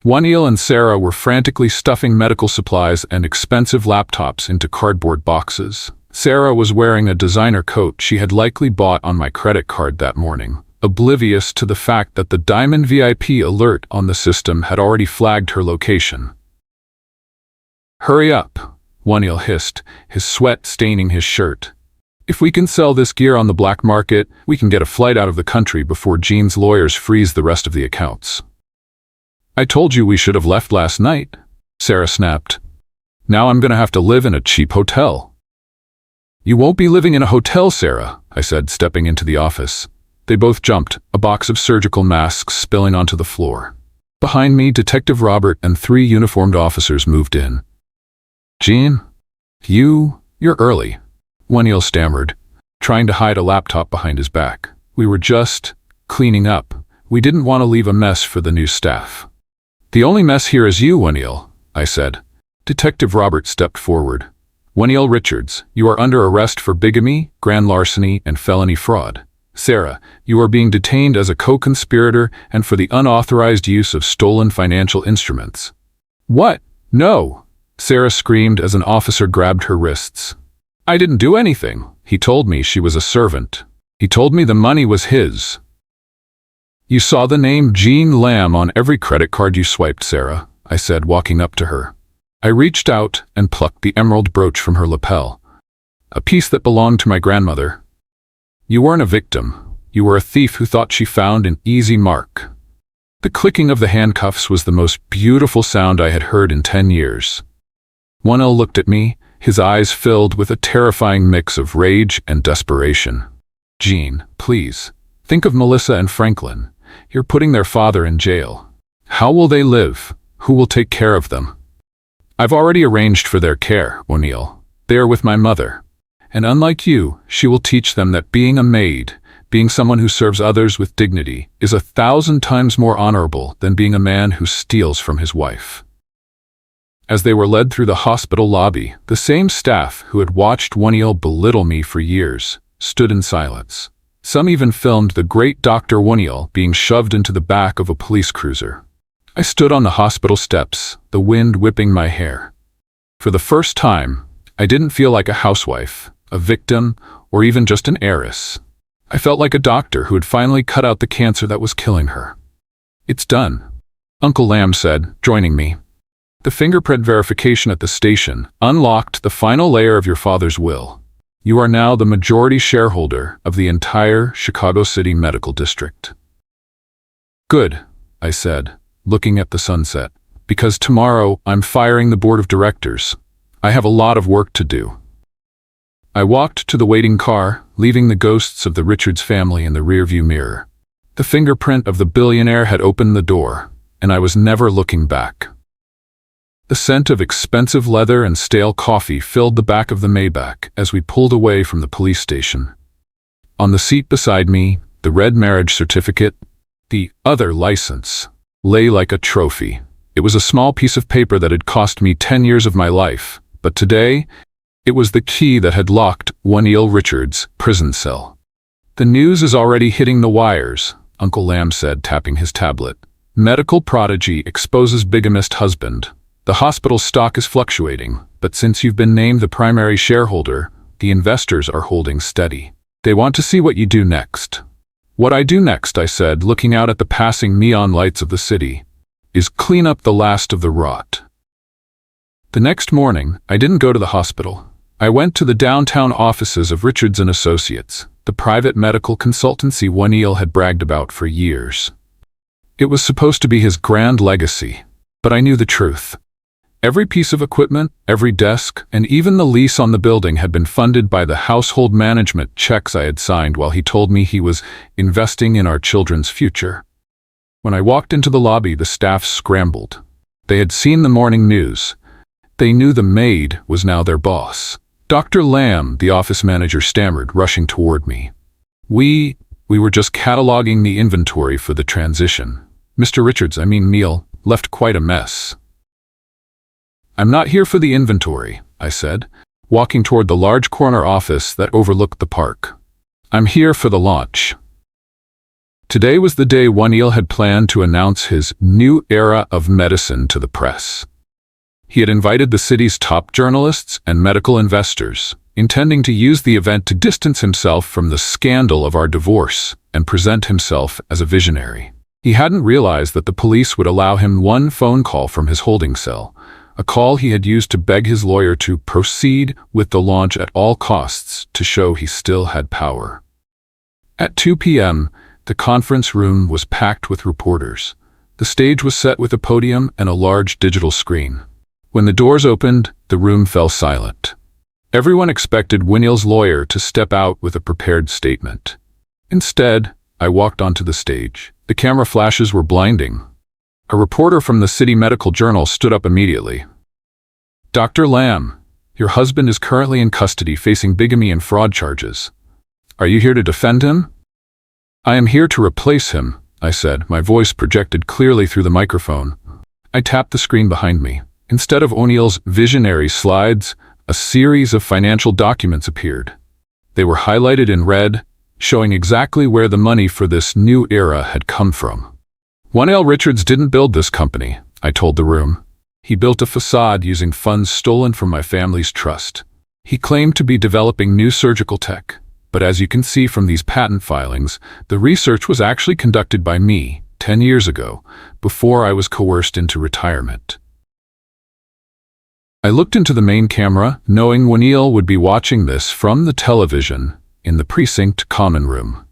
O'Neill and Sarah were frantically stuffing medical supplies and expensive laptops into cardboard boxes. Sarah was wearing a designer coat she had likely bought on my credit card that morning, oblivious to the fact that the Diamond VIP alert on the system had already flagged her location. Hurry up, O'Neill hissed, his sweat staining his shirt. If we can sell this gear on the black market, we can get a flight out of the country before Jean's lawyers freeze the rest of the accounts. I told you we should have left last night, Sarah snapped. Now I'm going to have to live in a cheap hotel. You won't be living in a hotel, Sarah, I said, stepping into the office. They both jumped, a box of surgical masks spilling onto the floor. Behind me, Detective Robert and 3 uniformed officers moved in. Jean, you're early, O'Neill stammered, trying to hide a laptop behind his back. We were just cleaning up. We didn't want to leave a mess for the new staff. The only mess here is you, O'Neill, I said. Detective Robert stepped forward. O'Neill Richards, you are under arrest for bigamy, grand larceny, and felony fraud. Sarah, you are being detained as a co-conspirator and for the unauthorized use of stolen financial instruments. What? No! Sarah screamed as an officer grabbed her wrists. I didn't do anything. He told me she was a servant. He told me the money was his. You saw the name Jean Lamb on every credit card you swiped, Sarah, I said, walking up to her. I reached out and plucked the emerald brooch from her lapel, a piece that belonged to my grandmother. You weren't a victim. You were a thief who thought she found an easy mark. The clicking of the handcuffs was the most beautiful sound I had heard in 10 years. O'Neill looked at me, his eyes filled with a terrifying mix of rage and desperation. Jean, please, think of Melissa and Franklin. You're putting their father in jail. How will they live? Who will take care of them? I've already arranged for their care, O'Neill. They are with my mother. And unlike you, she will teach them that being a maid, being someone who serves others with dignity, is 1,000 times more honorable than being a man who steals from his wife. As they were led through the hospital lobby, the same staff who had watched O'Neill belittle me for years stood in silence. Some even filmed the great Dr. O'Neill being shoved into the back of a police cruiser. I stood on the hospital steps, the wind whipping my hair. For the first time, I didn't feel like a housewife, a victim, or even just an heiress. I felt like a doctor who had finally cut out the cancer that was killing her. It's done, Uncle Lamb said, joining me. The fingerprint verification at the station unlocked the final layer of your father's will. You are now the majority shareholder of the entire Chicago City Medical District. Good, I said, looking at the sunset, because tomorrow I'm firing the board of directors. I have a lot of work to do. I walked to the waiting car, leaving the ghosts of the Richards family in the rearview mirror. The fingerprint of the billionaire had opened the door, and I was never looking back. The scent of expensive leather and stale coffee filled the back of the Maybach as we pulled away from the police station. On the seat beside me, the red marriage certificate, the other license, lay like a trophy. It was a small piece of paper that had cost me 10 years of my life, but today, it was the key that had locked Waniel Richards' prison cell. "The news is already hitting the wires," Uncle Lamb said, tapping his tablet. "Medical prodigy exposes bigamist husband. The hospital stock is fluctuating, but since you've been named the primary shareholder, the investors are holding steady. They want to see what you do next." "What I do next," I said, looking out at the passing neon lights of the city, "is clean up the last of the rot." The next morning, I didn't go to the hospital. I went to the downtown offices of Richards & Associates, the private medical consultancy Waniel had bragged about for years. It was supposed to be his grand legacy, but I knew the truth. Every piece of equipment, every desk, and even the lease on the building had been funded by the household management checks I had signed while he told me he was investing in our children's future. When I walked into the lobby, the staff scrambled. They had seen the morning news. They knew the maid was now their boss. "Dr. Lamb," the office manager stammered, rushing toward me. We were just cataloging the inventory for the transition. Mr. Richards, Neil, left quite a mess." "I'm not here for the inventory," I said, walking toward the large corner office that overlooked the park. "I'm here for the launch." Today was the day Waniel had planned to announce his new era of medicine to the press. He had invited the city's top journalists and medical investors, intending to use the event to distance himself from the scandal of our divorce and present himself as a visionary. He hadn't realized that the police would allow him one phone call from his holding cell, a call he had used to beg his lawyer to proceed with the launch at all costs to show he still had power. At 2 p.m., the conference room was packed with reporters. The stage was set with a podium and a large digital screen. When the doors opened, the room fell silent. Everyone expected Waniel's lawyer to step out with a prepared statement. Instead, I walked onto the stage. The camera flashes were blinding. A reporter from the City Medical Journal stood up immediately. "Dr. Lamb, your husband is currently in custody facing bigamy and fraud charges. Are you here to defend him?" "I am here to replace him," I said, my voice projected clearly through the microphone. I tapped the screen behind me. Instead of Waniel's visionary slides, a series of financial documents appeared. They were highlighted in red, showing exactly where the money for this new era had come from. "Waniel Richards didn't build this company," I told the room. "He built a facade using funds stolen from my family's trust. He claimed to be developing new surgical tech, but as you can see from these patent filings, the research was actually conducted by me 10 years ago, before I was coerced into retirement." I looked into the main camera, knowing Waniel would be watching this from the television in the precinct common room.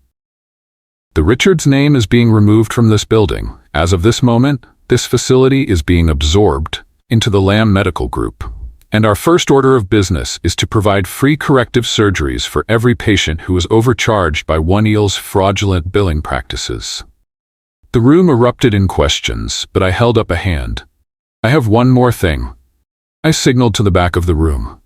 "The Richards name is being removed from this building. As of this moment, this facility is being absorbed into the Lamb Medical Group. And our first order of business is to provide free corrective surgeries for every patient who is overcharged by Waniel's fraudulent billing practices." The room erupted in questions, but I held up a hand. "I have one more thing." I signaled to the back of the room.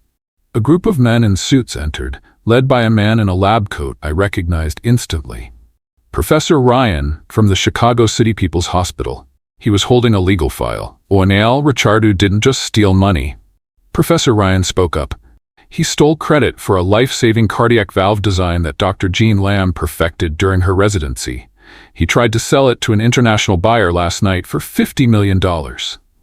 A group of men in suits entered, led by a man in a lab coat I recognized instantly. Professor Ryan from the Chicago City People's Hospital. He was holding a legal file. "Waniel Richards didn't just steal money." Professor Ryan spoke up. "He stole credit for a life-saving cardiac valve design that Dr. Jean Lamb perfected during her residency. He tried to sell it to an international buyer last night for $50 million.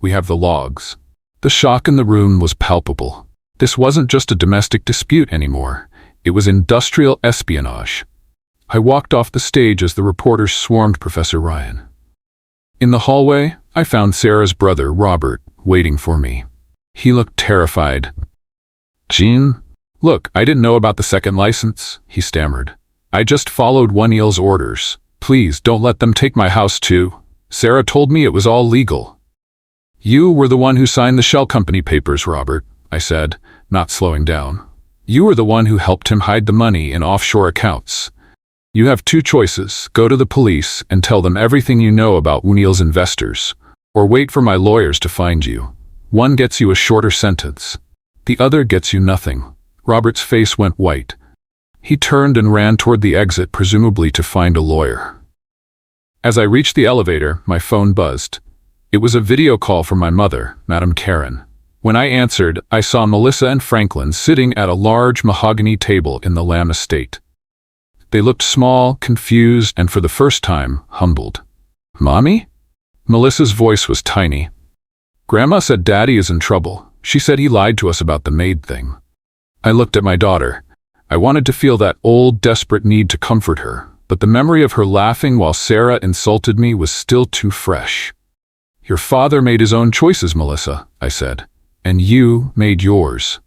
We have the logs." The shock in the room was palpable. This wasn't just a domestic dispute anymore. It was industrial espionage. I walked off the stage as the reporters swarmed Professor Ryan. In the hallway, I found Sarah's brother, Robert, waiting for me. He looked terrified. "Jean? Look, I didn't know about the second license," he stammered. "I just followed Waniel's orders. Please don't let them take my house too. Sarah told me it was all legal." "You were the one who signed the shell company papers, Robert," I said, not slowing down. "You were the one who helped him hide the money in offshore accounts. You have two choices: go to the police and tell them everything you know about Waniel's investors, or wait for my lawyers to find you. One gets you a shorter sentence. The other gets you nothing." Robert's face went white. He turned and ran toward the exit, presumably to find a lawyer. As I reached the elevator, my phone buzzed. It was a video call from my mother, Madame Karen. When I answered, I saw Melissa and Franklin sitting at a large mahogany table in the Lamb estate. They looked small, confused, and for the first time, humbled. "Mommy?" Melissa's voice was tiny. "Grandma said Daddy is in trouble. She said he lied to us about the maid thing." I looked at my daughter. I wanted to feel that old, desperate need to comfort her, but the memory of her laughing while Sarah insulted me was still too fresh. "Your father made his own choices, Melissa," I said, "and you made yours.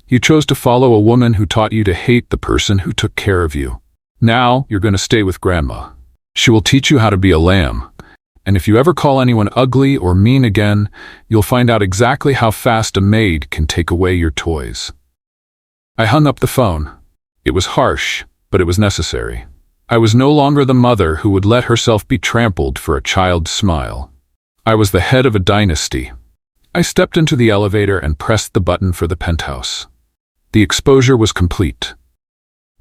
You chose to follow a woman who taught you to hate the person who took care of you. Now you're going to stay with Grandma. She will teach you how to be a lamb. And if you ever call anyone ugly or mean again, you'll find out exactly how fast a maid can take away your toys." I hung up the phone. It was harsh, but it was necessary. I was no longer the mother who would let herself be trampled for a child's smile. I was the head of a dynasty. I stepped into the elevator and pressed the button for the penthouse. The exposure was complete.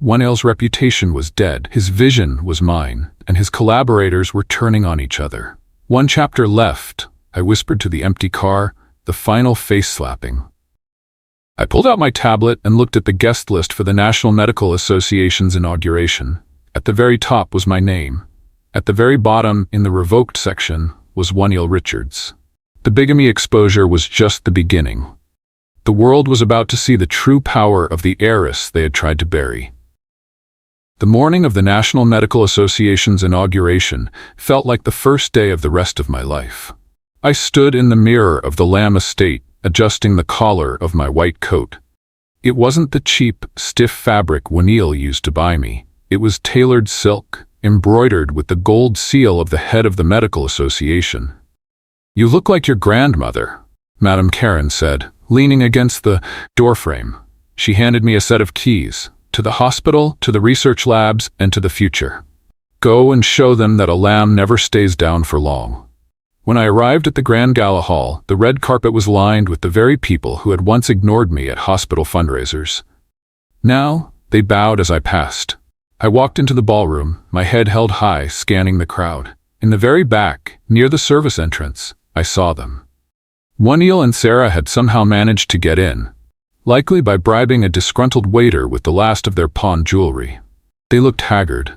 Waniel's reputation was dead, his vision was mine, and his collaborators were turning on each other. One chapter left, I whispered to the empty car, the final face-slapping. I pulled out my tablet and looked at the guest list for the National Medical Association's inauguration. At the very top was my name. At the very bottom, in the revoked section, was Waniel Richards. The bigamy exposure was just the beginning. The world was about to see the true power of the heiress they had tried to bury. The morning of the National Medical Association's inauguration felt like the first day of the rest of my life. I stood in the mirror of the Lamb estate, adjusting the collar of my white coat. It wasn't the cheap, stiff fabric Waniel used to buy me. It was tailored silk, embroidered with the gold seal of the head of the Medical Association. "You look like your grandmother," Madame Karen said, leaning against the doorframe. She handed me a set of keys, to the hospital, to the research labs, and to the future. "Go and show them that a lamb never stays down for long." When I arrived at the Grand Gala Hall, the red carpet was lined with the very people who had once ignored me at hospital fundraisers. Now, they bowed as I passed. I walked into the ballroom, my head held high, scanning the crowd. In the very back, near the service entrance, I saw them. Waniel and Sarah had somehow managed to get in, likely by bribing a disgruntled waiter with the last of their pawn jewelry. They looked haggard.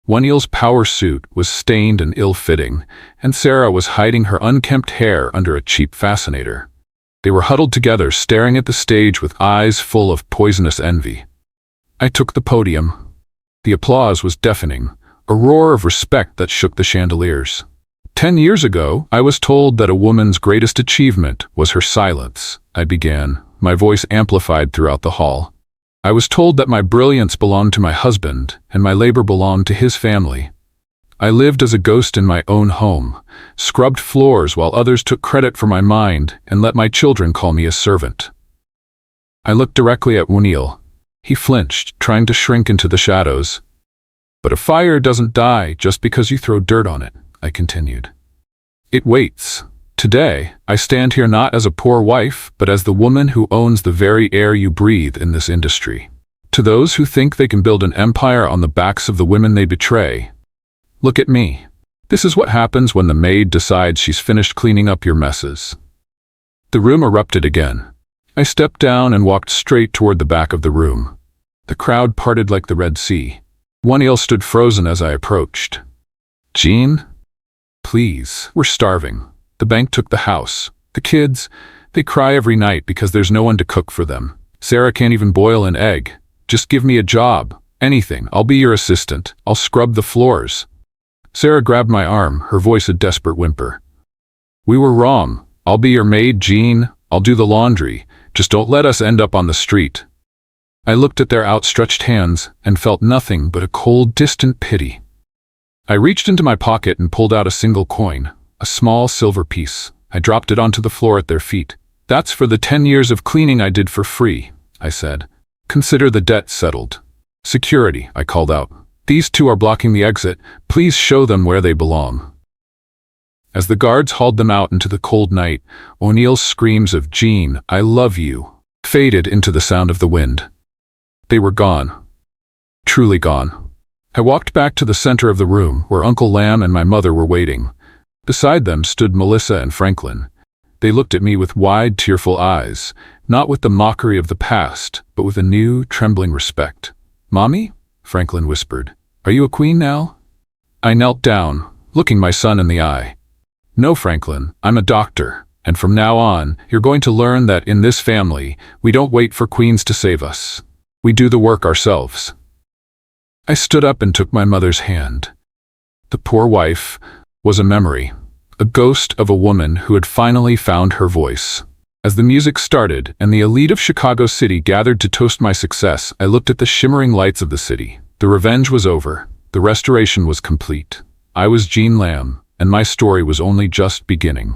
Waniel's power suit was stained and ill-fitting, and Sarah was hiding her unkempt hair under a cheap fascinator. They were huddled together, staring at the stage with eyes full of poisonous envy. I took the podium. The applause was deafening, a roar of respect that shook the chandeliers. 10 years ago, I was told that a woman's greatest achievement was her silence, I began, my voice amplified throughout the hall. I was told that my brilliance belonged to my husband, and my labor belonged to his family. I lived as a ghost in my own home, scrubbed floors while others took credit for my mind and let my children call me a servant. I looked directly at Waniel. He flinched, trying to shrink into the shadows. "But a fire doesn't die just because you throw dirt on it," I continued. "It waits. Today, I stand here not as a poor wife, but as the woman who owns the very air you breathe in this industry. To those who think they can build an empire on the backs of the women they betray, look at me. This is what happens when the maid decides she's finished cleaning up your messes." The room erupted again. I stepped down and walked straight toward the back of the room. The crowd parted like the Red Sea. Waniel stood frozen as I approached. "Jean? Please, we're starving. The bank took the house. The kids, they cry every night because there's no one to cook for them. Sarah can't even boil an egg. Just give me a job. Anything. I'll be your assistant. I'll scrub the floors." Sarah grabbed my arm, her voice a desperate whimper. "We were wrong. I'll be your maid, Jean. I'll do the laundry. Just don't let us end up on the street." I looked at their outstretched hands and felt nothing but a cold, distant pity. I reached into my pocket and pulled out a single coin, a small silver piece. I dropped it onto the floor at their feet. "That's for the 10 years of cleaning I did for free," I said. "Consider the debt settled." "Security," I called out. "These two are blocking the exit. Please show them where they belong." As the guards hauled them out into the cold night, O'Neill's screams of "Jean, I love you," faded into the sound of the wind. They were gone. Truly gone. I walked back to the center of the room, where Uncle Lamb and my mother were waiting. Beside them stood Melissa and Franklin. They looked at me with wide, tearful eyes, not with the mockery of the past, but with a new, trembling respect. "Mommy?" Franklin whispered. "Are you a queen now?" I knelt down, looking my son in the eye. "No, Franklin, I'm a doctor, and from now on, you're going to learn that in this family, we don't wait for queens to save us. We do the work ourselves." I stood up and took my mother's hand. The poor wife was a memory, a ghost of a woman who had finally found her voice. As the music started and the elite of Chicago City gathered to toast my success, I looked at the shimmering lights of the city. The revenge was over. The restoration was complete. I was Jean Lamb, and my story was only just beginning.